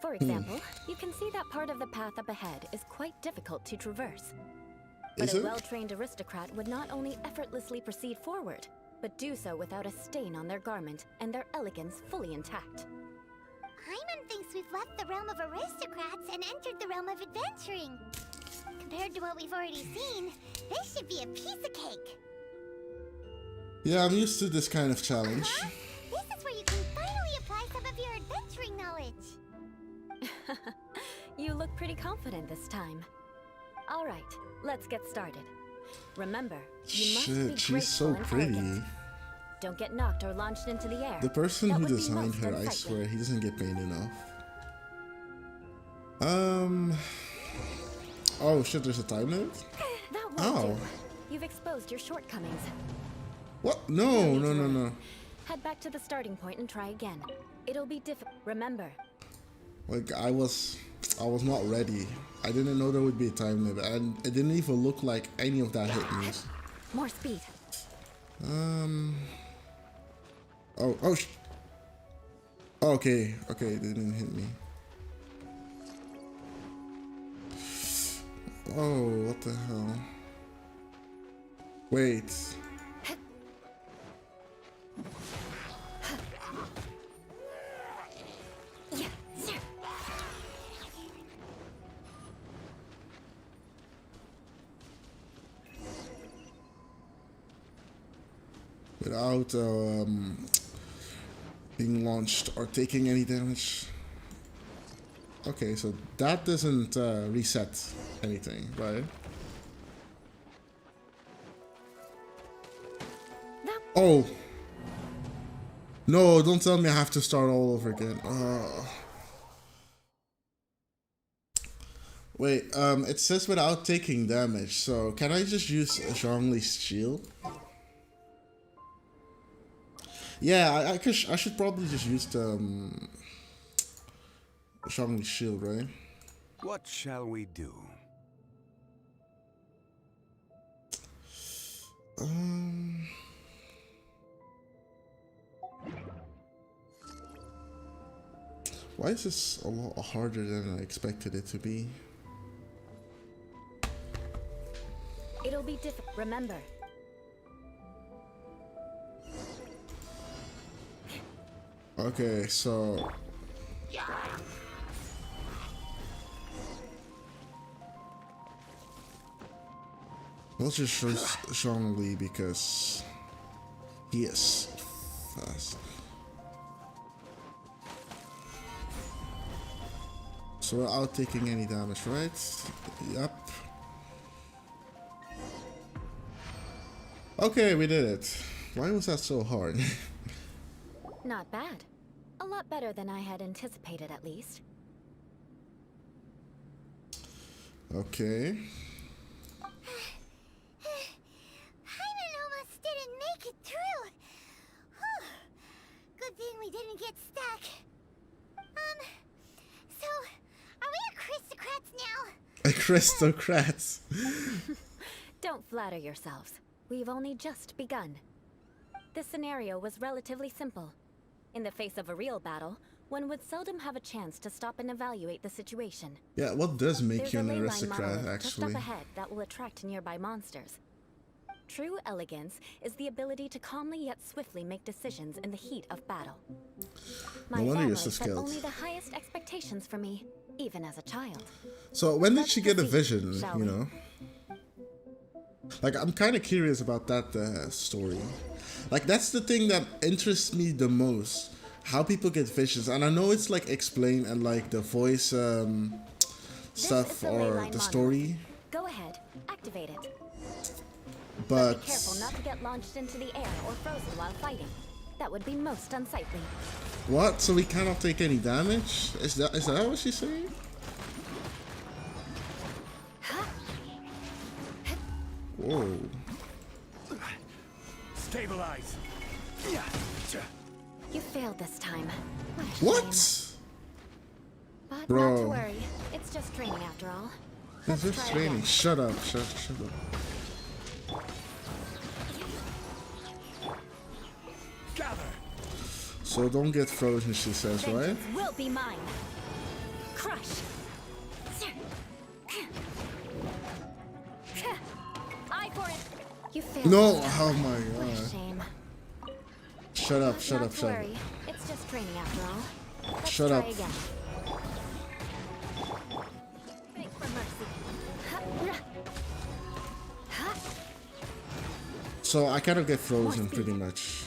For example, you can see that part of the path up ahead is quite difficult to traverse. But Is a it? well-trained aristocrat would not only effortlessly proceed forward, but do so without a stain on their garment and their elegance fully intact. Paimon thinks we've left the realm of aristocrats and entered the realm of adventuring. Compared to what we've already seen, this should be a piece of cake. Yeah, I'm used to this kind of challenge. Huh? This is where you can finally apply some of your adventuring knowledge. You look pretty confident this time. All right, let's get started. Remember, you must be Shit, she's graceful so and pretty. elegant. Don't get knocked or launched into the air. The person That who would be designed most her, I unsightly. swear, he doesn't get paid enough. Oh shit, there's a time limit? That won't Ow. do. You've exposed your shortcomings. What? No, need no, to no, worry. no. Head back to the starting point and try again. It'll be difficult. Remember, Like, I was not ready. I didn't know there would be a time limit, and it didn't even look like any of that hit me. more speed. Okay, they didn't hit me. Oh, what the hell? Wait. Yeah, sir. Without being launched or taking any damage. Okay, so that doesn't reset anything, right? Oh! No, don't tell me I have to start all over again. Wait, it says without taking damage, so can I just use Zhongli's shield? Yeah, I should probably just use the Zhongli's shield, right? What shall we do? Why is this a lot harder than I expected it to be? It'll be difficult. Remember, Okay, so We'll just choose Zhongli because he is fast. So we're out taking any damage, right? Yep. Okay, we did it. Why was that so hard? Not bad. A lot better than I had anticipated, at least. Okay. Paimon almost didn't make it through. Whew. Good thing we didn't get stuck. So, are we aristocrats now? Aristocrats. Don't flatter yourselves. We've only just begun. This scenario was relatively simple. In the face of a real battle, one would seldom have a chance to stop and evaluate the situation. Yeah, what does make There's you a an ley line aristocrat, monolith just actually? up ahead that will attract nearby monsters. True elegance is the ability to calmly yet swiftly make decisions in the heat of battle. My wonder family you're so set skilled. only the highest expectations for me, even as a child. So when did Let's she get a proceed, vision, shall you we? know? Like, I'm kind of curious about that story. Like, that's the thing that interests me the most. How people get visions. And I know it's, like, explained and, like, the voice This stuff is the ley or line the monolith. story. Go ahead, activate it. But... Be careful not to get launched into the air or frozen while fighting. That would be most unsightly. What? So we cannot take any damage? Is that what she's saying? Whoa. Stabilize. You failed this time. What a What? shame. But Bro. not to worry. It's just training after all. It's Let's just try training. again. Shut up. Shut up. Gather. So don't get frozen, she says, right? Vengeance will be mine. Crush. Eye for it. You failed. No! this time. Oh my What a god. shame. Shut up, But shut not up, to shut up. worry. It's just training after all. Let's Shut try up. again. Beg for mercy. So I kind of get frozen pretty much.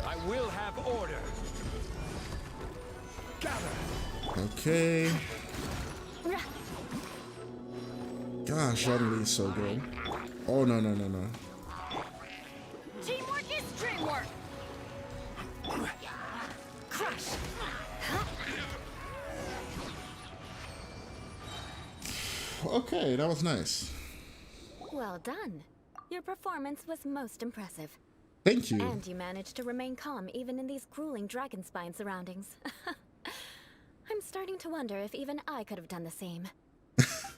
I will have order. Gather. Okay. Gosh, Zhongli is so good. Oh, no. Teamwork is dreamwork. Crush. Okay, that was nice. Well done. Your performance was most impressive. Thank you. And you managed to remain calm even in these grueling Dragonspine surroundings. I'm starting to wonder if even I could have done the same.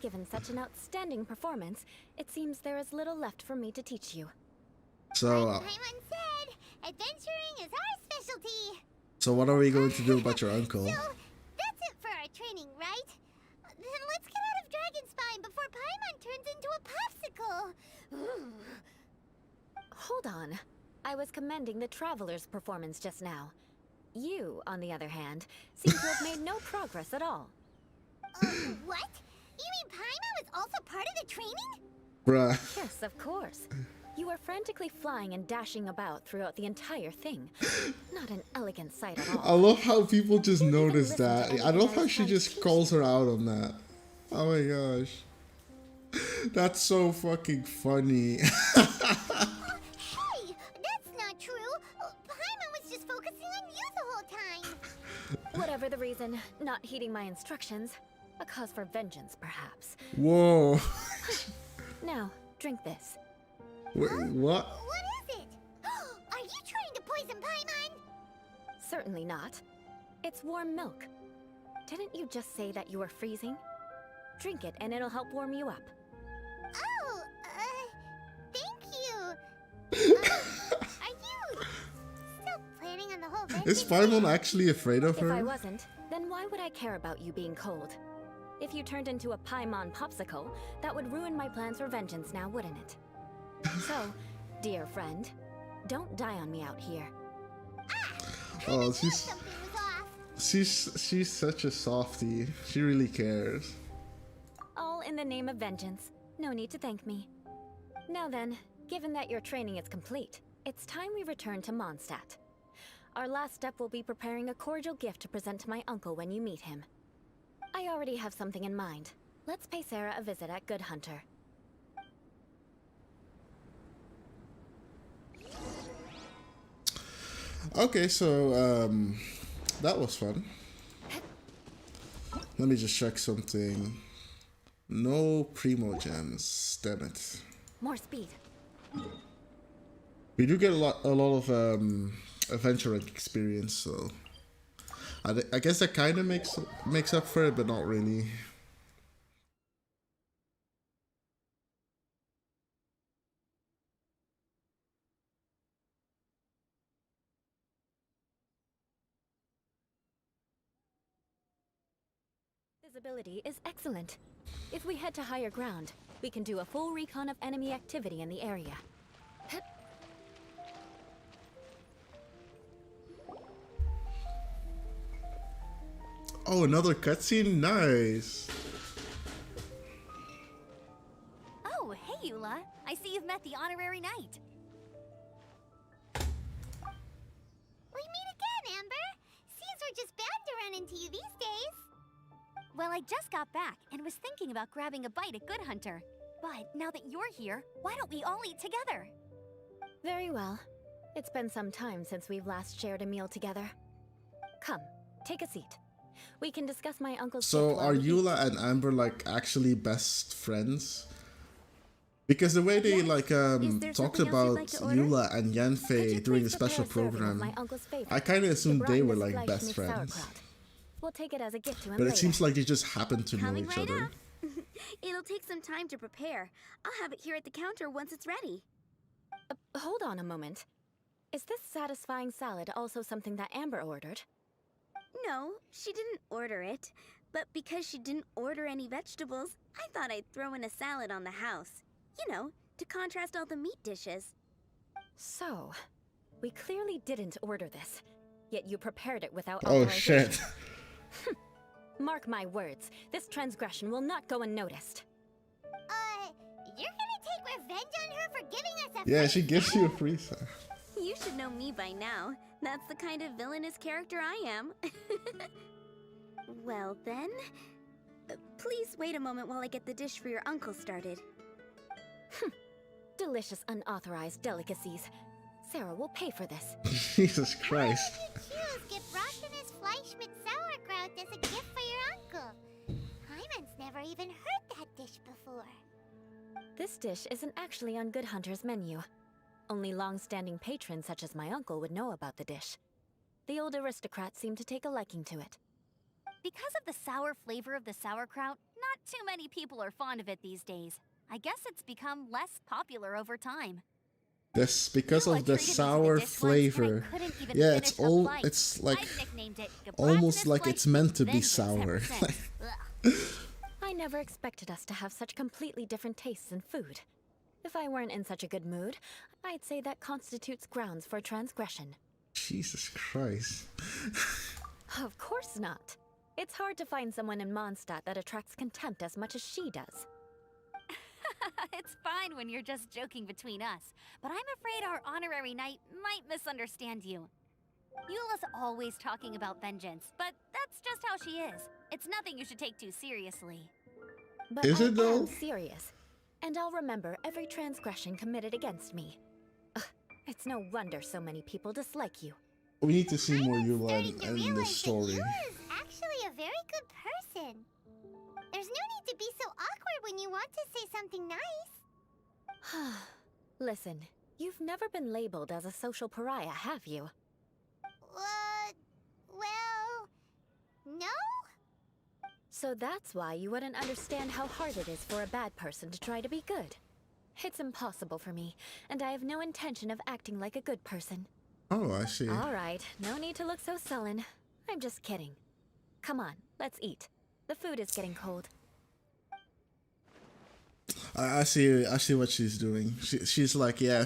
Given such an outstanding performance, it seems there is little left for me to teach you. So, Paimon said, adventuring is our specialty. so what are we going to do about your uncle? So, that's it for our training, right? Then let's get out of Dragonspine before Paimon turns into a popsicle. Hold on. I was commending the Traveler's performance just now. You, on the other hand, seem to have made no progress at all. What? You mean Paimon was also part of the training? Bruh. Yes, of course. You were frantically flying and dashing about throughout the entire thing. Not an elegant sight at I all. love how people just Didn't even notice listen to that. I anything love I how was she trying to just teach calls her out on that. Oh my gosh. That's so fucking funny. Hey, that's not true. Paimon was just focusing on you the whole time. Whatever the reason, not heeding my instructions. A cause for vengeance, perhaps. Whoa. Now, drink this. Wait, what? What is it? Are you trying to poison Paimon? Certainly not. It's warm milk. Didn't you just say that you were freezing? Drink it and it'll help warm you up. Oh, thank you. Are you still planning on the whole vengeance Is Paimon actually afraid of If I her? wasn't, then why would I care about you being cold? If you turned into a Paimon popsicle, that would ruin my plans for vengeance now, wouldn't it? So, dear friend, don't die on me out here. Oh, Something was off. she's such a softie. She really cares. All in the name of vengeance. No need to thank me. Now then, given that your training is complete, it's time we return to Mondstadt. Our last step will be preparing a cordial gift to present to my uncle when you meet him. I already have something in mind. Let's pay Sarah a visit at Good Hunter. Okay, so that was fun. Let me just check something. No primo gems, damn it. More speed. We do get a lot of adventure experience, so I guess that kind of makes up for it, but not really. Visibility is excellent. If we head to higher ground, we can do a full recon of enemy activity in the area. Oh, another cutscene? Nice. Oh, hey, Eula. I see you've met the honorary knight. We meet again, Amber. Seems we're just bound to run into you these days. Well, I just got back and was thinking about grabbing a bite at Good Hunter. But now that you're here, why don't we all eat together? Very well. It's been some time since we've last shared a meal together. Come, take a seat. We can discuss my uncle's So gift while are we eat. Eula and Amber like actually best friends? Because the way they Yes. like Is there talked something else you'd about like to order? Eula and Could you Yanfei during the please prepare special a serving of program, my uncle's favorite, I kind of the assumed they were Bratwurst like best Fleischmilch friends. sauerkraut. We'll take it as a gift to him But it later. seems like they just happen to know Coming each right other. up. It'll take some time to prepare. I'll have it here at the counter once it's ready. Hold on a moment. Is this satisfying salad also something that Amber ordered? No, she didn't order it. But because she didn't order any vegetables, I thought I'd throw in a salad on the house. You know, to contrast all the meat dishes. So, we clearly didn't order this, yet you prepared it without Oh authorization. shit. Mark my words, this transgression will not go unnoticed. You're gonna take revenge on her for giving us a Yeah, free she gives salad? you a free salad. You should know me by now. That's the kind of villainous character I am. Well then, please wait a moment while I get the dish for your uncle started. Delicious unauthorized delicacies. Sarah will pay for this. Jesus Christ. You choose gebrochenes Fleisch mit Sauerkraut as a gift for your uncle. Hyman's never even heard that dish before. This dish isn't actually on Good Hunter's menu. Only long-standing patrons such as my uncle would know about the dish. The old aristocrat seemed to take a liking to it. Because of the sour flavor of the sauerkraut, not too many people are fond of it these days. I guess it's become less popular over time. This because Eula of the treated me to sour dish once, and I flavor. couldn't even Yeah, finish it's the all bite. it's like I've nicknamed it almost gebrochenes like it's Fleisch meant mit to be vengeance sour. ever since. Ugh. I never expected us to have such completely different tastes in food. If I weren't in such a good mood, I'd say that constitutes grounds for transgression. Jesus Christ. Of course not. It's hard to find someone in Mondstadt that attracts contempt as much as she does. It's fine when you're just joking between us, but I'm afraid our honorary knight might misunderstand you. Eula's always talking about vengeance, but that's just how she is. It's nothing you should take too seriously. But Is I it though? am serious, and I'll remember every transgression committed against me. Ugh, it's no wonder so many people dislike you. We need to see more I'm Eula starting to in realize this story. that Eula's actually a very good person. There's no need to be so awkward when you want to say something nice. Listen, you've never been labeled as a social pariah, have you? Well, no? So that's why you wouldn't understand how hard it is for a bad person to try to be good. It's impossible for me, and I have no intention of acting like a good person. Oh, I see. All right, no need to look so sullen. I'm just kidding. Come on, let's eat. The food is getting cold. I see what she's doing. She's like, yeah,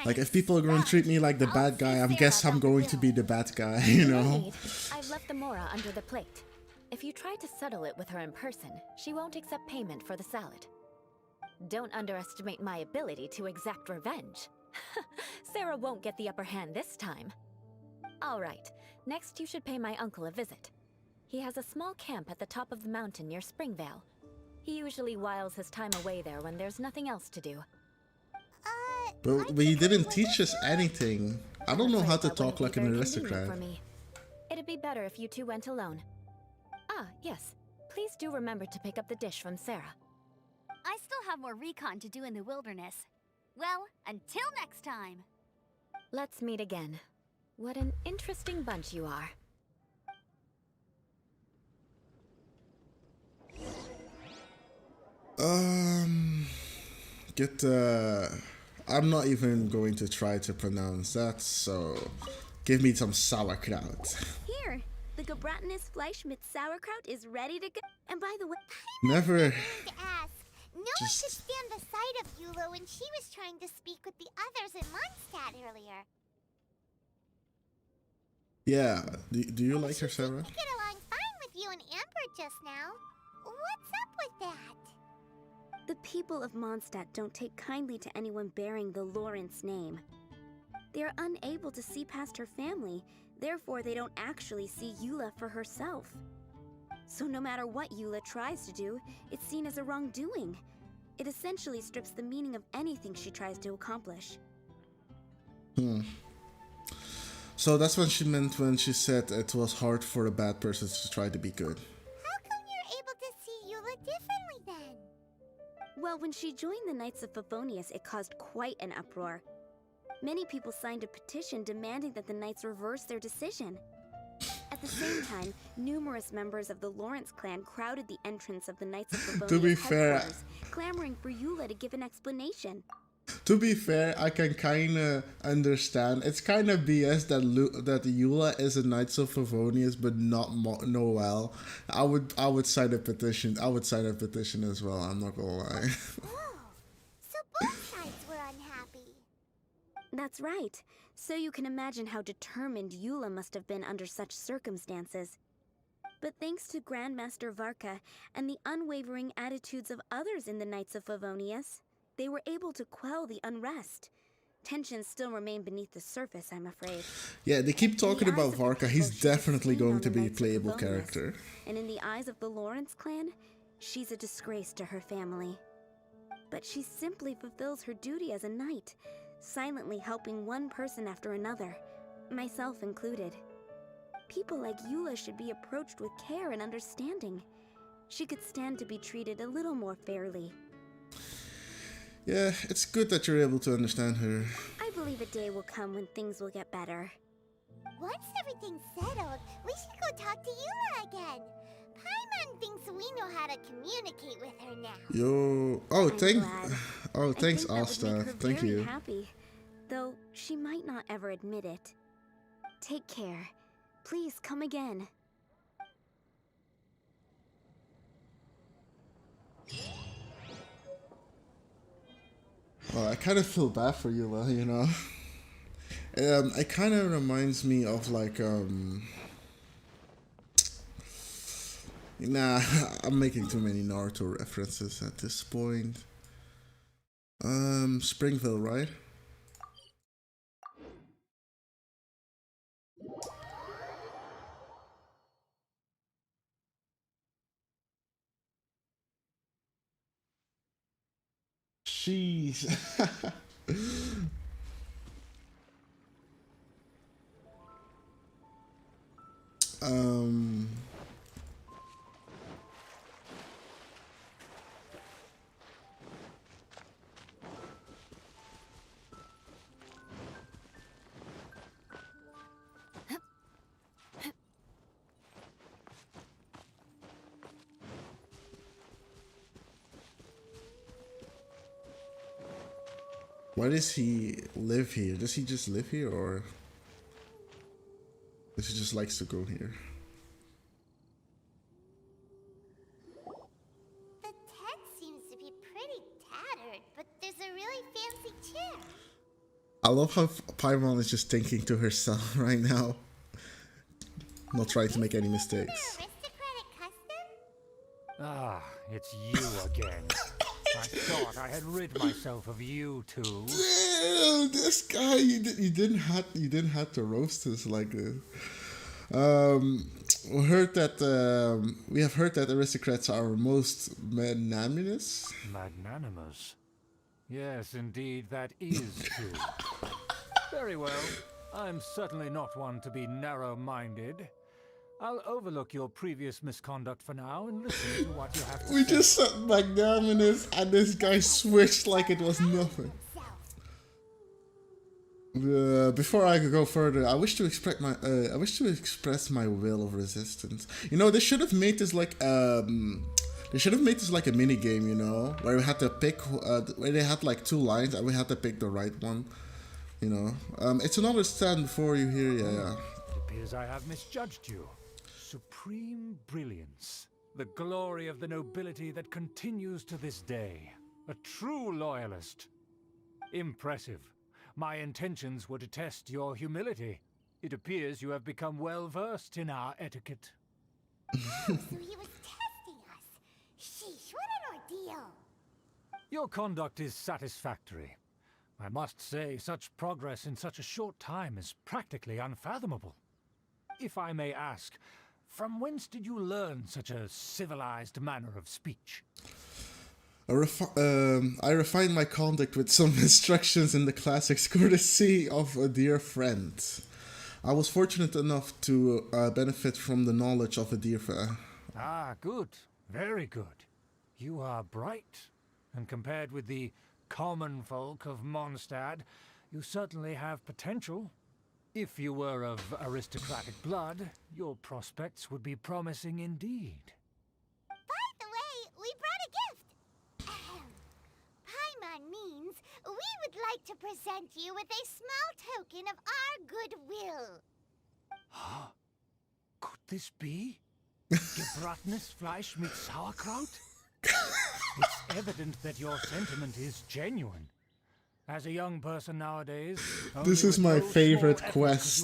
I'm if people are going to treat me like the I'll bad guy, see I Sarah guess I'm about the going to bill. be the bad guy, you No know? need. I've left the mora under the plate. If you try to settle it with her in person, she won't accept payment for the salad. Don't underestimate my ability to exact revenge. Sarah won't get the upper hand this time. All right, next you should pay my uncle a visit. He has a small camp at the top of the mountain near Springvale. He usually whiles his time away there when there's nothing else to do. But he didn't teach us anything. I don't know how to talk like an aristocrat. For me. It'd be better if you two went alone. Ah, yes. Please do remember to pick up the dish from Sarah. I still have more recon to do in the wilderness. Well, until next time. Let's meet again. What an interesting bunch you are. I'm not even going to try to pronounce that, so give me some sauerkraut. Here, the Gebratenes Fleischmitz sauerkraut is ready to go. And by the way, Never. To ask. No one could stand the sight of Eula when she was trying to speak with the others in Mondstadt earlier. Yeah, do you like her, Sarah? I get along fine with you and Amber just now. What's up with that? the people of Mondstadt don't take kindly to anyone bearing the Lawrence name. They are unable to see past her family, therefore they don't actually see Eula for herself. So no matter what Eula tries to do, it's seen as a wrongdoing. It essentially strips the meaning of anything she tries to accomplish. So that's what she meant when she said it was hard for a bad person to try to be good. How come you're able to see Eula differently then? Well, when she joined the Knights of Favonius, it caused quite an uproar. Many people signed a petition demanding that the Knights reverse their decision. At the same time, numerous members of the Lawrence clan crowded the entrance of the Knights of Favonius To be fair, headquarters, clamoring for Eula to give an explanation. To be fair, I can kind of understand. It's kind of BS that Eula is a Knights of Favonius, but not Noel. I would sign a petition. I would sign a petition as well. I'm not gonna lie. Oh, so both sides were unhappy. That's right. So you can imagine how determined Eula must have been under such circumstances. But thanks to Grandmaster Varka and the unwavering attitudes of others in the Knights of Favonius, they were able to quell the unrest. Tensions still remain beneath the surface, I'm afraid. Yeah, they keep talking about The eyes of the Varka. people, He's she's definitely a going on to the be a Knights of playable Favonius. character. And in the eyes of the Lawrence clan, she's a disgrace to her family. But she simply fulfills her duty as a knight, silently helping one person after another, myself included. People like Eula should be approached with care and understanding. She could stand to be treated a little more fairly. Yeah, it's good that you're able to understand her. I believe a day will come when things will get better. Once everything's settled, we should go talk to Eula again. Paimon thinks we know how to communicate with her now. Yo, I'm glad. Thanks, I think that would Asta. make her Thank very you. happy, though she might not ever admit it. Take care. Please come again. Oh, I kind of feel bad for Eula, you know. It kind of reminds me of like Nah, I'm making too many Naruto references at this point. Springville, right? Jeez. Why does he live here? Does he just live here, or does he just likes to go here? The tent seems to be pretty tattered, but there's a really fancy chair. I love how Paimon is just thinking to herself right now, not trying to make any mistakes. Aristocratic Ah, it's you again. I thought I had rid myself of you two. Damn, this guy, you didn't have to roast us like this. We have heard that aristocrats are most magnanimous. Magnanimous? Yes, indeed, that is true. Very well. I'm certainly not one to be narrow-minded. I'll overlook your previous misconduct for now and listen to what you have to say. We just said magnanimous, and this guy switched like it was nothing. Before I go further, I wish to express my will of resistance. You know, they should have made this like a mini game. You know, where we had to pick, where they had like 2 lines, and we had to pick the right one. You know, it's another stand before you hear. Yeah. It appears I have misjudged you. Supreme brilliance, the glory of the nobility that continues to this day. A true loyalist. Impressive. My intentions were to test your humility. It appears you have become well versed in our etiquette. So he was testing us. Sheesh, what an ordeal. Your conduct is satisfactory. I must say, such progress in such a short time is practically unfathomable. If I may ask, from whence did you learn such a civilized manner of speech? I refined my conduct with some instructions in the classics, courtesy of a dear friend. I was fortunate enough to benefit from the knowledge of a dear friend. Ah, good. Very good. You are bright, and compared with the common folk of Mondstadt, you certainly have potential. If you were of aristocratic blood, your prospects would be promising indeed. By the way, we brought a gift. Paimon means we would like to present you with a small token of our goodwill. Huh? Could this be? Gebratenes Fleisch mit Sauerkraut? It's evident that your sentiment is genuine. As a young person nowadays, This is my favorite quest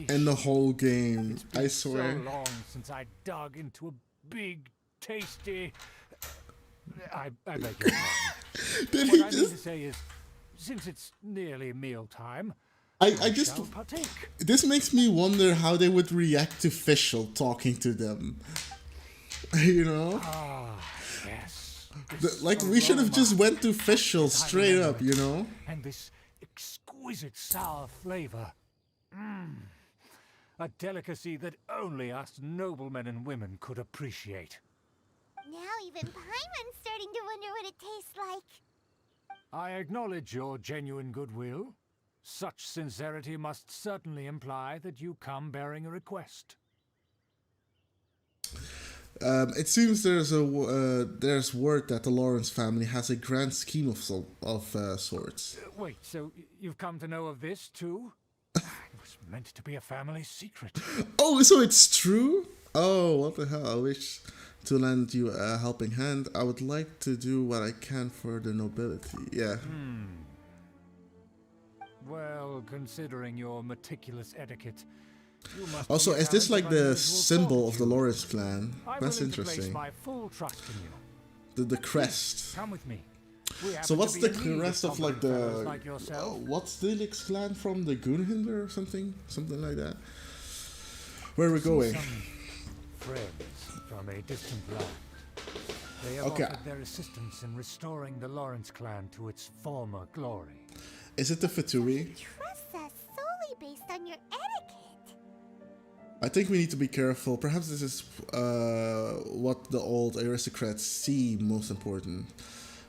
in the whole game. I swear. So long since I dug into a big, tasty. I beg your pardon. What I mean to say is, since it's nearly mealtime, I just shall partake. This makes me wonder how they would react to Fischl talking to them. You know? Ah, yes. Like, we should have just went to Fischl straight up, you know? And this exquisite sour flavor. A delicacy that only us noblemen and women could appreciate. Now even Paimon's starting to wonder what it tastes like. I acknowledge your genuine goodwill. Such sincerity must certainly imply that you come bearing a request. It seems there's word that the Lawrence family has a grand scheme of sorts. Wait, so you've come to know of this too? It was meant to be a family secret. Oh, so it's true? Oh, what the hell? I wish to lend you a helping hand. I would like to do what I can for the nobility. Yeah. Well, considering your meticulous etiquette, you must also, be is this like the symbol of the fortitude. Lawrence clan? That's I'm willing to place interesting. my full trust in you. The crest. Come with me. So what's the crest of like fellows the... like yourself. What's Dilek's clan from? The Gunhinder or something? Something like that. Where are we going? Some friends from a distant land. They have Okay. offered their assistance in restoring the Lawrence clan to its former glory. Is it the Fatui? Trust us solely based on your etiquette. I think we need to be careful. Perhaps this is what the old aristocrats see most important.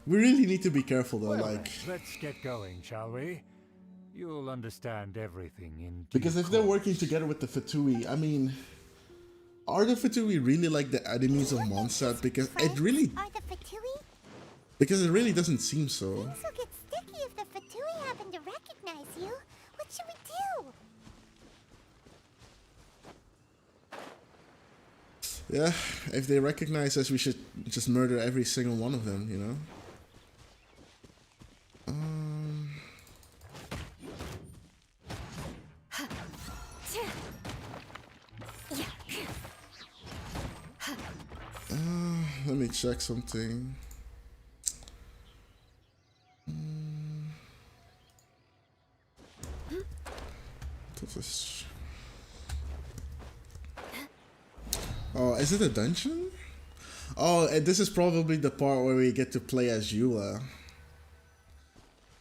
We really need to be careful though, Well, like... let's get going, shall we? You'll understand everything in Because if they're working together with the Fatui, I mean... Are the Fatui really like the enemies of Mondstadt? Because it really... Are the Fatui? Because it really doesn't seem so. Things will get sticky if the Fatui happen to recognize you. What should we do? Yeah, if they recognize us, we should just murder every single one of them, you know? check something. Oh, is it a dungeon? Oh, and this is probably the part where we get to play as Eula.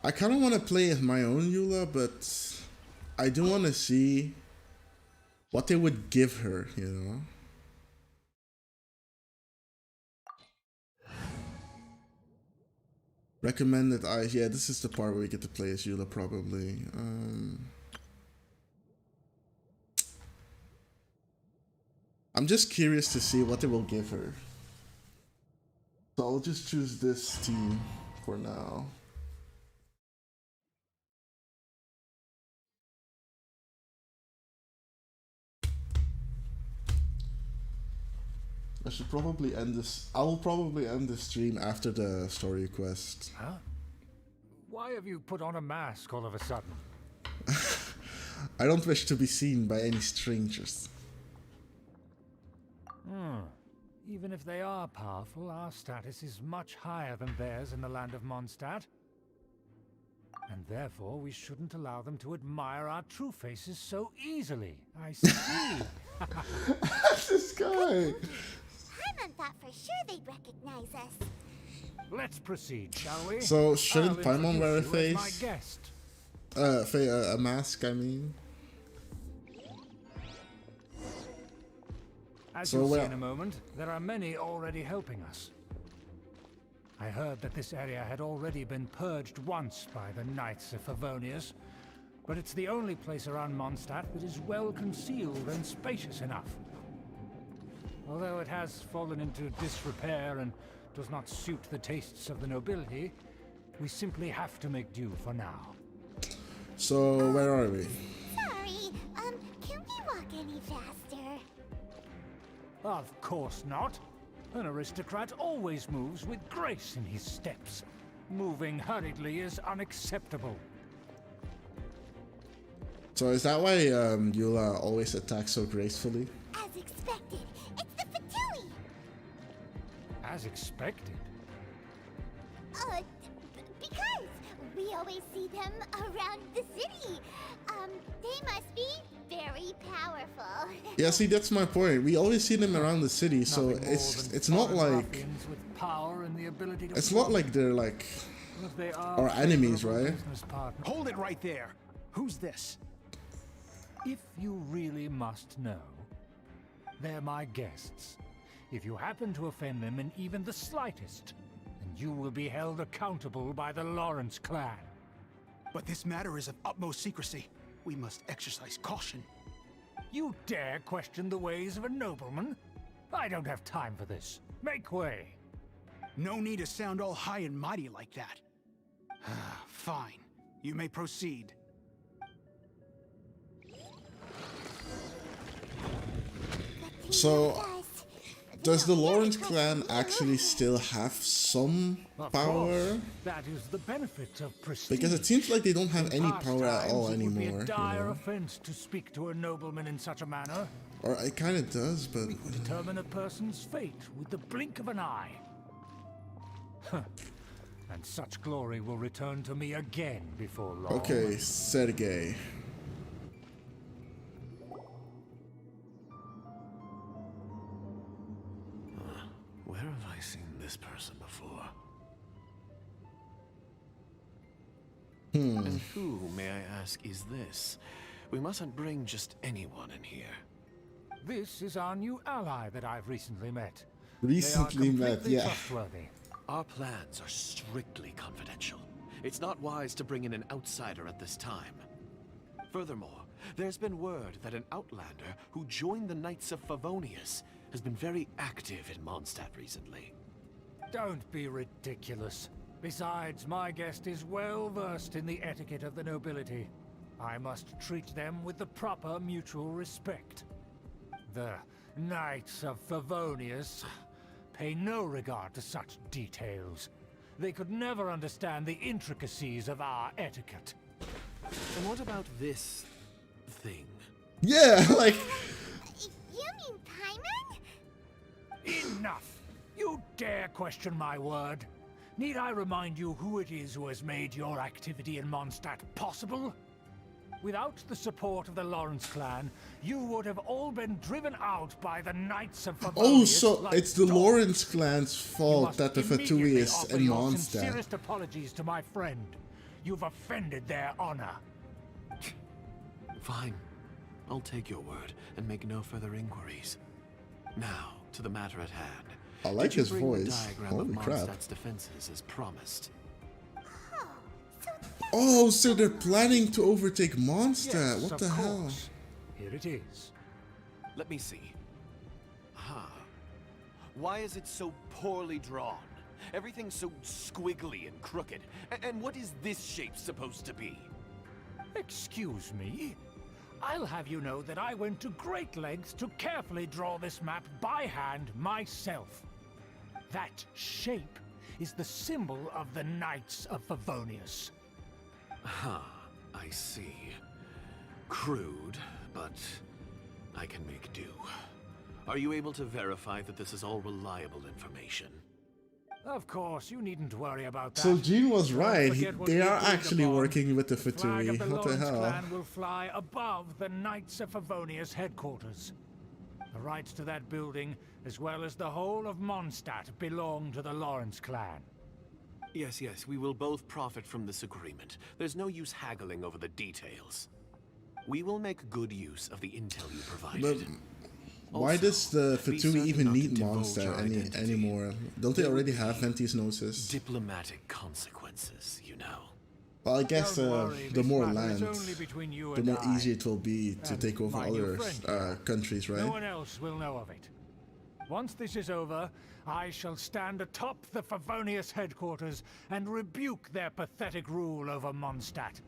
I kind of want to play as my own Eula, but I do want to see what they would give her, you know? Recommended eyes. Yeah, this is the part where we get to play as Eula, probably. I'm just curious to see what they will give her. So I'll just choose this team for now. I should probably end this. I will probably end the stream after the story quest. Huh? Why have you put on a mask all of a sudden? I don't wish to be seen by any strangers. Even if they are powerful, our status is much higher than theirs in the land of Mondstadt. And therefore, we shouldn't allow them to admire our true faces so easily. I see. This guy. Paimon thought for sure they'd recognize us. Let's proceed, shall we? So shouldn't I'll Paimon wear a introduce you as face? my guest. A mask, I mean. As you'll see in a moment, there are many already helping us. I heard that this area had already been purged once by the Knights of Favonius, but it's the only place around Mondstadt that is well concealed and spacious enough. Although it has fallen into disrepair and does not suit the tastes of the nobility, we simply have to make do for now. So where are we? Sorry, can we walk any faster? Of course not. An aristocrat always moves with grace in his steps. Moving hurriedly is unacceptable. So is that why Eula always attacks so gracefully? As expected, it's the Fatui! As expected. Because we always see them around the city. They must be very powerful. Yeah, see, that's my point. We always see them around the city, so Nothing more it's than not foreign like ruffians with power and the ability to it's not like they're like But they our enemies, favorable right? business partners. Hold it right there. Who's this? If you really must know, they're my guests. If you happen to offend them in even the slightest, then you will be held accountable by the Lawrence clan. But this matter is of utmost secrecy. We must exercise caution. You dare question the ways of a nobleman? I don't have time for this. Make way. No need to sound all high and mighty like that. Fine. You may proceed. So does the Lawrence clan actually still have some Of power? course, that is the benefit of prestige. Because it seems like they don't have In any past power at times, all it would anymore. be a You dire know? offense to speak to a nobleman in such a manner. Or it kind of does, but We could determine a person's fate with the blink of an eye. Huh. And such glory will return to me again before long. okay, Sergei. Where have I seen this person before? And who, may I ask, is this? We mustn't bring just anyone in here. This is our new ally that I've recently met. Recently they are met, completely yeah. trustworthy. Our plans are strictly confidential. It's not wise to bring in an outsider at this time. Furthermore, there's been word that an outlander who joined the Knights of Favonius has been very active in Mondstadt recently. Don't be ridiculous. Besides, my guest is well versed in the etiquette of the nobility. I must treat them with the proper mutual respect. The Knights of Favonius pay no regard to such details. They could never understand the intricacies of our etiquette. And what about this thing? Yeah, like You mean Paimon? Enough! You dare question my word? Need I remind you who it is who has made your activity in Mondstadt possible? Without the support of the Lawrence clan, you would have all been driven out by the Knights of Favonius. Oh, so like it's the dogs. Lawrence clan's fault that the Fatui Immediately is offer in your Mondstadt. sincerest apologies to my friend. You've offended their honor. Fine. I'll take your word and make no further inquiries. Now, to the matter at hand. I like Did you his bring the voice. diagram Holy of crap. Mondstadt's defenses as promised? Oh, so they're planning to overtake Mondstadt. Yes, What of the hell? course. Here it is. Let me see. Aha. Why is it so poorly drawn? Everything's so squiggly and crooked. And what is this shape supposed to be? Excuse me? I'll have you know that I went to great lengths to carefully draw this map by hand myself. That shape is the symbol of the Knights of Favonius. Ah, I see. Crude, but I can make do. Are you able to verify that this is all reliable information? Of course, you needn't worry about that. So Jean was Don't right. forget what They we are agreed actually upon. working with the The flag Fatui. of the What the Lawrence hell? clan will fly above the Knights of Favonius headquarters. The rights to that building, as well as the whole of Mondstadt, belong to the Lawrence clan. Yes, we will both profit from this agreement. There's no use haggling over the details. We will make good use of the intel you provided. But why Also, does the be Fatui certain even not to need divulge Mondstadt your identity. anymore? Don't they There already would have be Venti's Gnosis? Diplomatic consequences, you know. Well, I guess Don't worry, the this more matter is land, only between you the and more I. easy it will be to And take over my new other friend here. countries, right? No one else will know of it. Once this is over, I shall stand atop the Favonius headquarters and rebuke their pathetic rule over Mondstadt.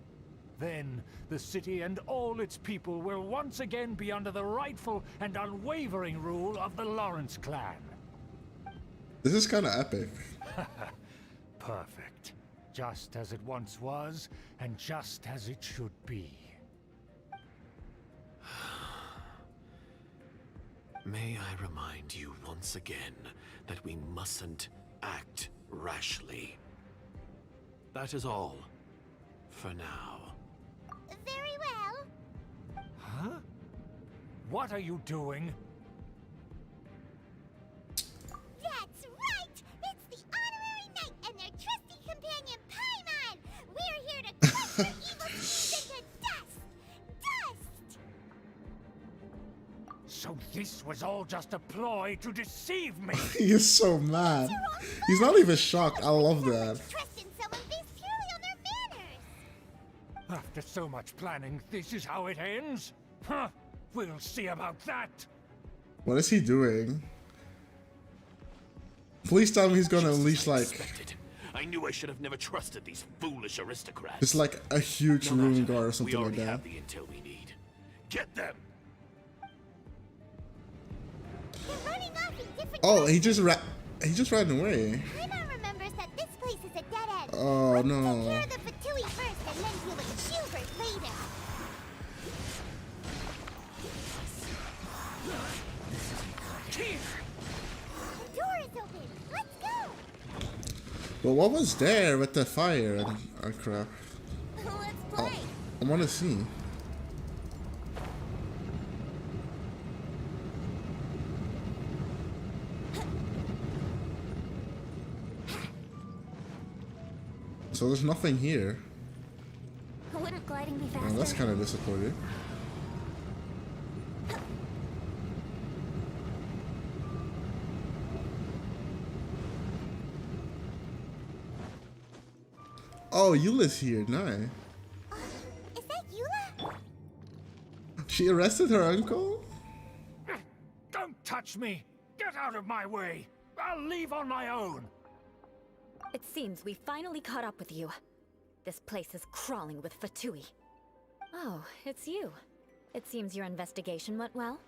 Then, the city and all its people will once again be under the rightful and unwavering rule of the Lawrence clan. This is kind of epic. Perfect. Just as it once was, and just as it should be. May I remind you once again that we mustn't act rashly. That is all. For now. Very well. Huh? What are you doing? That's right! It's the Honorary Knight and their trusty companion, Paimon! We're here to crush your evil schemes into dust! Dust! So this was all just a ploy to deceive me! He is so mad. He's not even shocked. I love that. Trust in someone based purely on their manners! After so much planning, this is how it ends? Huh? We'll see about that! What is he doing? Please tell me he's gonna Just as unleash I like expected. I knew I should have never trusted these foolish aristocrats. just like a huge No rune matter, guard or we something like already that. have the intel we need. Get them! They're running off in different Oh, he directions. just ran away. Paimon remembers that this place is a dead end. Oh, Let's no. take care of the Fatui first and then deal with Schubert later. The door is open. Let's go. But what was there with the fire and crap? Let's Oh, play. I want to see. So there's nothing here. Wouldn't gliding be Oh, faster? that's kind of disappointing. Oh, Eula's here. Nice. Is that Eula? She arrested her uncle? Don't touch me! Get out of my way! I'll leave on my own! It seems we finally caught up with you. This place is crawling with Fatui. Oh, it's you. It seems your investigation went well.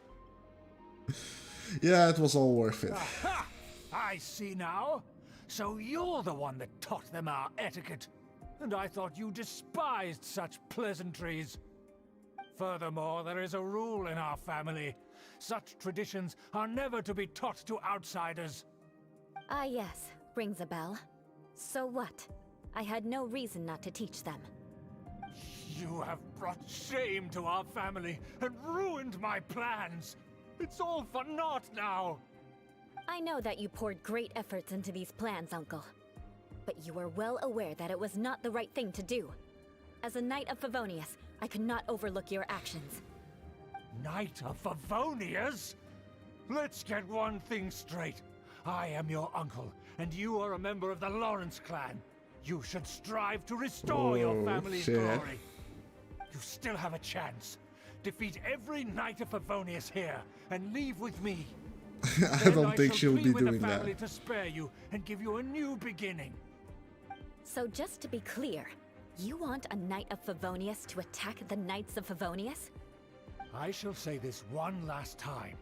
Yeah, it was all worth it. Aha! I see now. So you're the one that taught them our etiquette. And I thought you despised such pleasantries. Furthermore, there is a rule in our family. Such traditions are never to be taught to outsiders. Ah yes, rings a bell. So what? I had no reason not to teach them. You have brought shame to our family and ruined my plans. It's all for naught now. I know that you poured great efforts into these plans, Uncle. But you are well aware that it was not the right thing to do. As a Knight of Favonius, I could not overlook your actions. Knight of Favonius? Let's get one thing straight. I am your uncle, and you are a member of the Lawrence clan. You should strive to restore your family's glory. You still have a chance. Defeat every Knight of Favonius here, and leave with me. I don't think she'll be doing that. Family to spare you and give you a new beginning. So just to be clear, you want a Knight of Favonius to attack the Knights of Favonius? I shall say this one last time.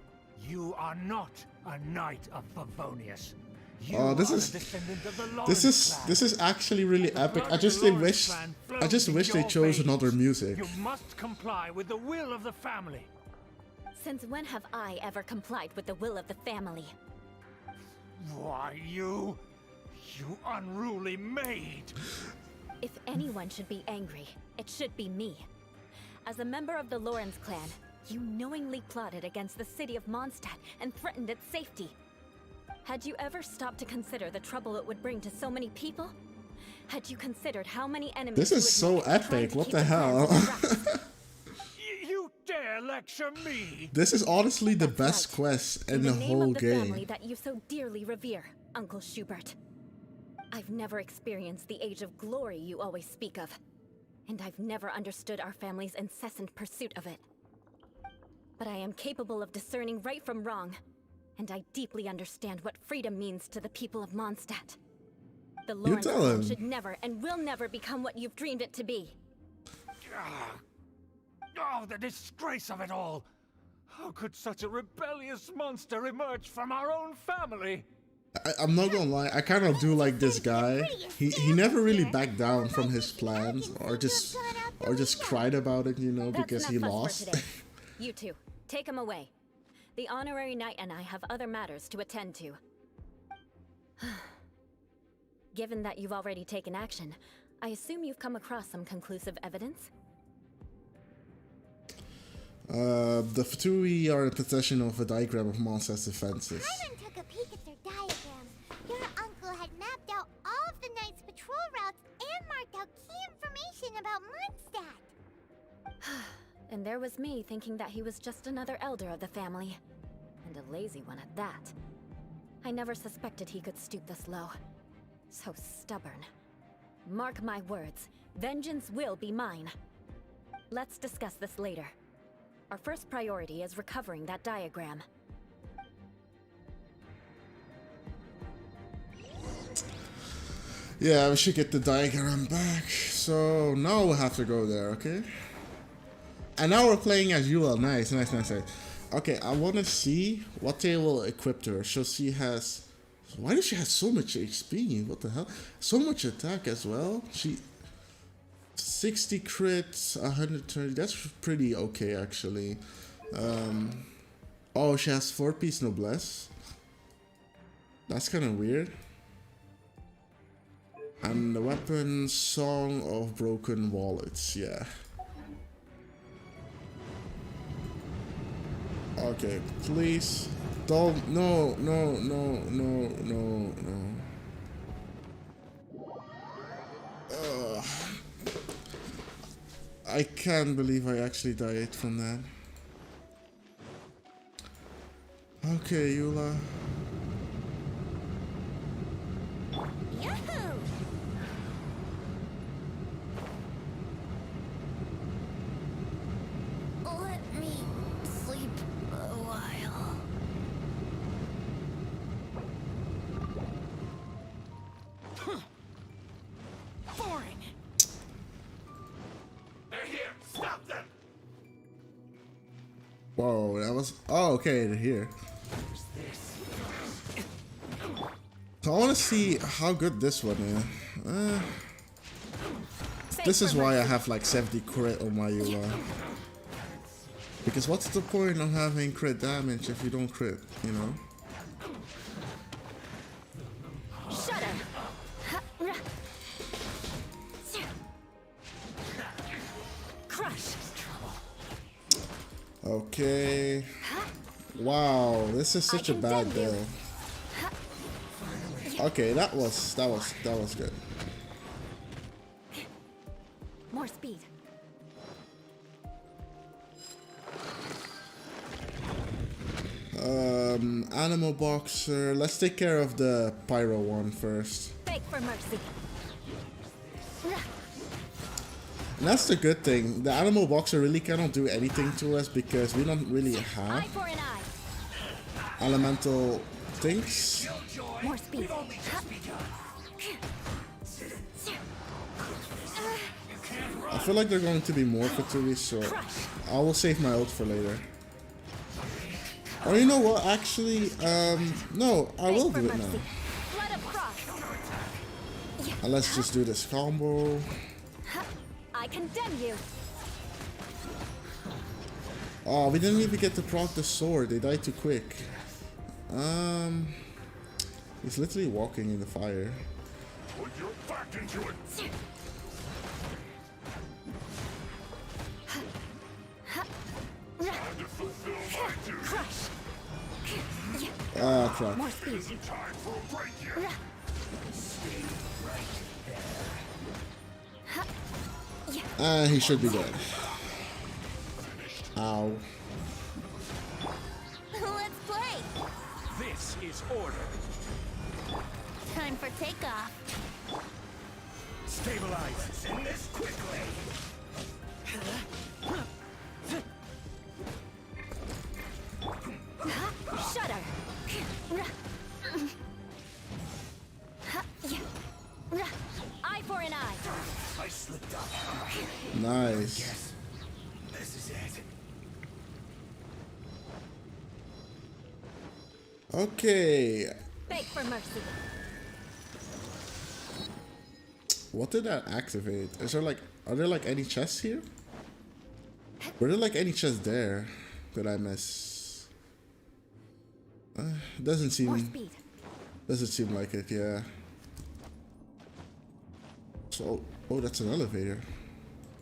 You are not a Knight of Favonius. You Oh, this are is a descendant of the Lawrence clan. this is actually really The epic. blood I of the just Lawrence wish clan I just flows wish in they your chose veins. another music. You must comply with the will of the family. Since when have I ever complied with the will of the family? Why, you unruly maid. If anyone should be angry, it should be me. As a member of the Lawrence clan, you knowingly plotted against the city of Mondstadt and threatened its safety. Had you ever stopped to consider the trouble it would bring to so many people? Had you considered how many enemies This you is would so make trying epic. to What keep the plans hell? under wraps? You dare lecture me? This is honestly the That's best right. quest in In the the name whole of the family game. that you so dearly revere, Uncle Schubert. I've never experienced the age of glory you always speak of, and I've never understood our family's incessant pursuit of it. But I am capable of discerning right from wrong, and I deeply understand what freedom means to the people of Mondstadt. The Lawrence tell clan him. should never and will never become what you've dreamed it to be. Oh, the disgrace of it all! How could such a rebellious monster emerge from our own family? I'm not gonna lie, I kind of do like this guy. He never really backed down from his plans or just cried about it, you know, That's because enough he fuss lost. for today. You two, take him away. The honorary knight and I have other matters to attend to. Given that you've already taken action, I assume you've come across some conclusive evidence? The Fatui are in possession of a diagram of Mondstadt's defenses. Byron took a peek at their diagram. Your uncle had mapped out all of the Knight's patrol routes and marked out key information about Mondstadt. And there was me thinking that he was just another elder of the family. And a lazy one at that. I never suspected he could stoop this low. So stubborn. Mark my words, vengeance will be mine. Let's discuss this later. Our first priority is recovering that diagram. Yeah, we should get the diagram back. So now we'll have to go there, okay? And now we're playing as Eula. Nice. Okay, I want to see what they will equip her. So she has... Why does she have so much HP? What the hell? So much attack as well. She... 60 crits, 130. That's pretty okay, actually. Oh, she has 4-piece noblesse. That's kind of weird. And the weapon, Song of Broken Wallets. Yeah. Okay, please. Don't. No. Ugh. I can't believe I actually died from that. Okay, Eula. Yahoo! Let me sleep a while. Boring. They're here! Stop them! Whoa, that was... Oh, okay, they're here. So I want to see how good this one is. This is why I have like 70 crit on my Eula. Because what's the point of having crit damage if you don't crit, you know? Okay. Wow, this is such a bad deal. Okay, that was good. More speed. Animal boxer. Let's take care of the pyro one first. Beg for mercy. And that's the good thing. The animal boxer really cannot do anything to us because we don't really have Eye for an eye. elemental things. More speed. I feel like they're going to be more Fatui, so I will save my ult for later. Or you know what, actually, no, I will do it now. And let's just do this combo. I condemn you. Oh, we didn't even get to proc the sword. They died too quick. He's literally walking in the fire. Put your back into it. Time to fulfill my duty. Crush. Ah, crap. More speed. Isn't time for a break yet. Ah, he should be dead. Ow. Let's play. This is order. Time for takeoff. Stabilize. Let's end this quickly. Shudder. Eye for an eye. I slipped up. Nice. This is it. Okay. Beg for mercy. What did that activate? Is there like, are there like any chests here? Were there like any chests there that I miss? Doesn't More seem, speed. doesn't seem like it, yeah. So, oh, that's an elevator.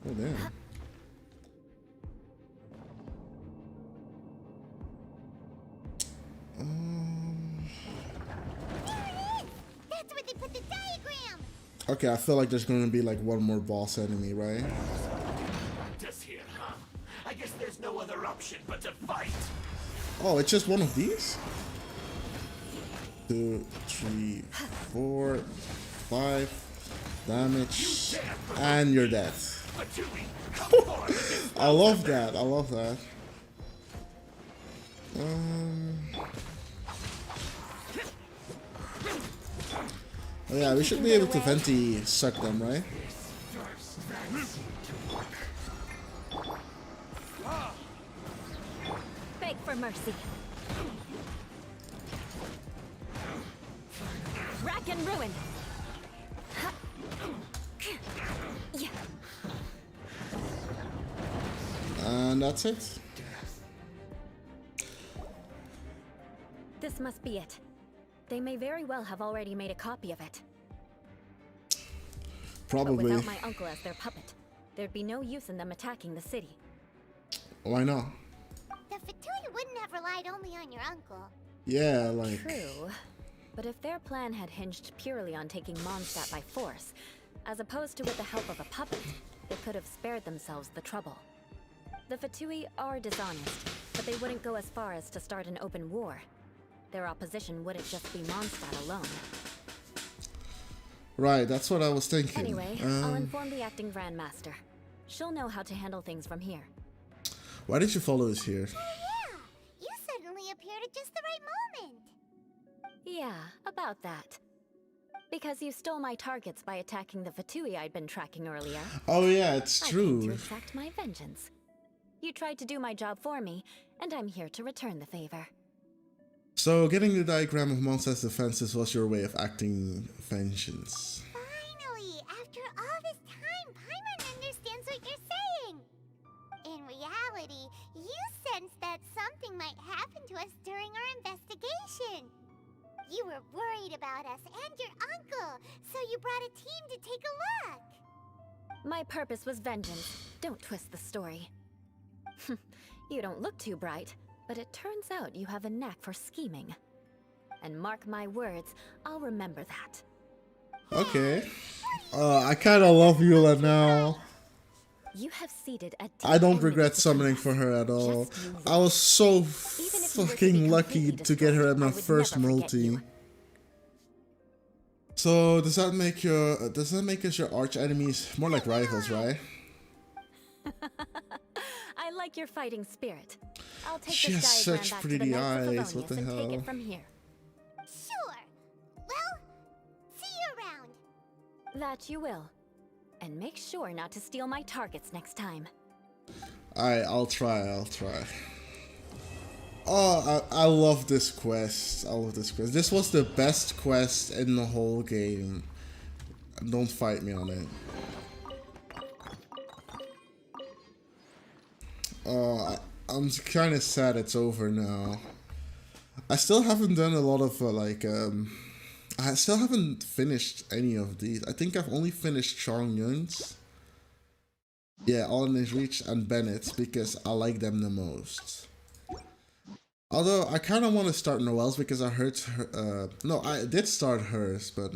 Oh, damn. That's where they put the diagram! Okay, I feel like there's gonna be like one more boss enemy, right? Just here, huh? I guess there's no other option but to fight. Oh, it's just one of these? 2, 3, 4, 5 damage, and you're dead. I love that. I love that. Oh yeah, we should be able to Venti suck them, right? Beg for mercy. Rack and ruin. And that's it. This must be it. They may very well have already made a copy of it. But Probably. without my uncle as their puppet, there'd be no use in them attacking the city. Why not? The Fatui wouldn't have relied only on your uncle. Yeah, like. True. But if their plan had hinged purely on taking Mondstadt by force, as opposed to with the help of a puppet, they could have spared themselves the trouble. The Fatui are dishonest, but they wouldn't go as far as to start an open war. Their opposition wouldn't just be Mondstadt alone. Right, that's what I was thinking. Anyway, I'll inform the acting Grandmaster. She'll know how to handle things from here. Why did you follow us here? Oh yeah! You suddenly appeared at just the right moment! Yeah, about that. Because you stole my targets by attacking the Fatui I'd been tracking earlier. Oh yeah, it's I came to true. exact my vengeance. You tried to do my job for me, and I'm here to return the favor. So, getting the diagram of Mondstadt's defenses was your way of acting vengeance. Finally! After all this time, Paimon understands what you're saying! In reality, you sensed that something might happen to us during our investigation. You were worried about us and your uncle, so you brought a team to take a look. My purpose was vengeance. Don't twist the story. You don't look too bright, but it turns out you have a knack for scheming. And mark my words, I'll remember that. Okay. I kind of love Eula now. You have seated a I don't deep regret enemy to summoning for confess. her at all. Just you I was so Even if you were to be fucking lucky completely to get her at destroyed, my I would first never forget multi. you. So does that make us your arch enemies? More like rivals, right? I like your fighting spirit. I'll take She this has diagram such back to the pretty Knights of eyes, what the Favonius and take hell? it from here. Sure. Well, see you around. That you will. And make sure not to steal my targets next time. Alright, I'll try. Oh, I love this quest. This was the best quest in the whole game. Don't fight me on it. Oh, I'm kind of sad it's over now. I still haven't done a lot of I still haven't finished any of these. I think I've only finished Chong Yun's. Yeah, All in His Reach and Bennett's because I like them the most. Although I kind of want to start Noelle's because I heard her. No, I did start hers, but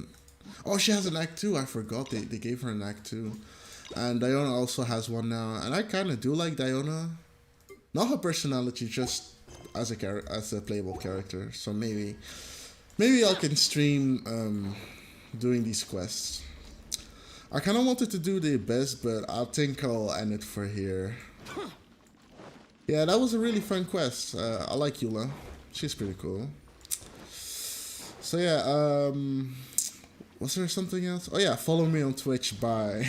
oh, she has an act 2. I forgot they gave her an act 2, and Diona also has one now, and I kind of do like Diona. Not her personality, just as a playable character. So maybe I can stream doing these quests. I kind of wanted to do the best, but I think I'll end it for here. Yeah, that was a really fun quest. I like Eula. She's pretty cool. So yeah, was there something else? Oh yeah, follow me on Twitch. Bye.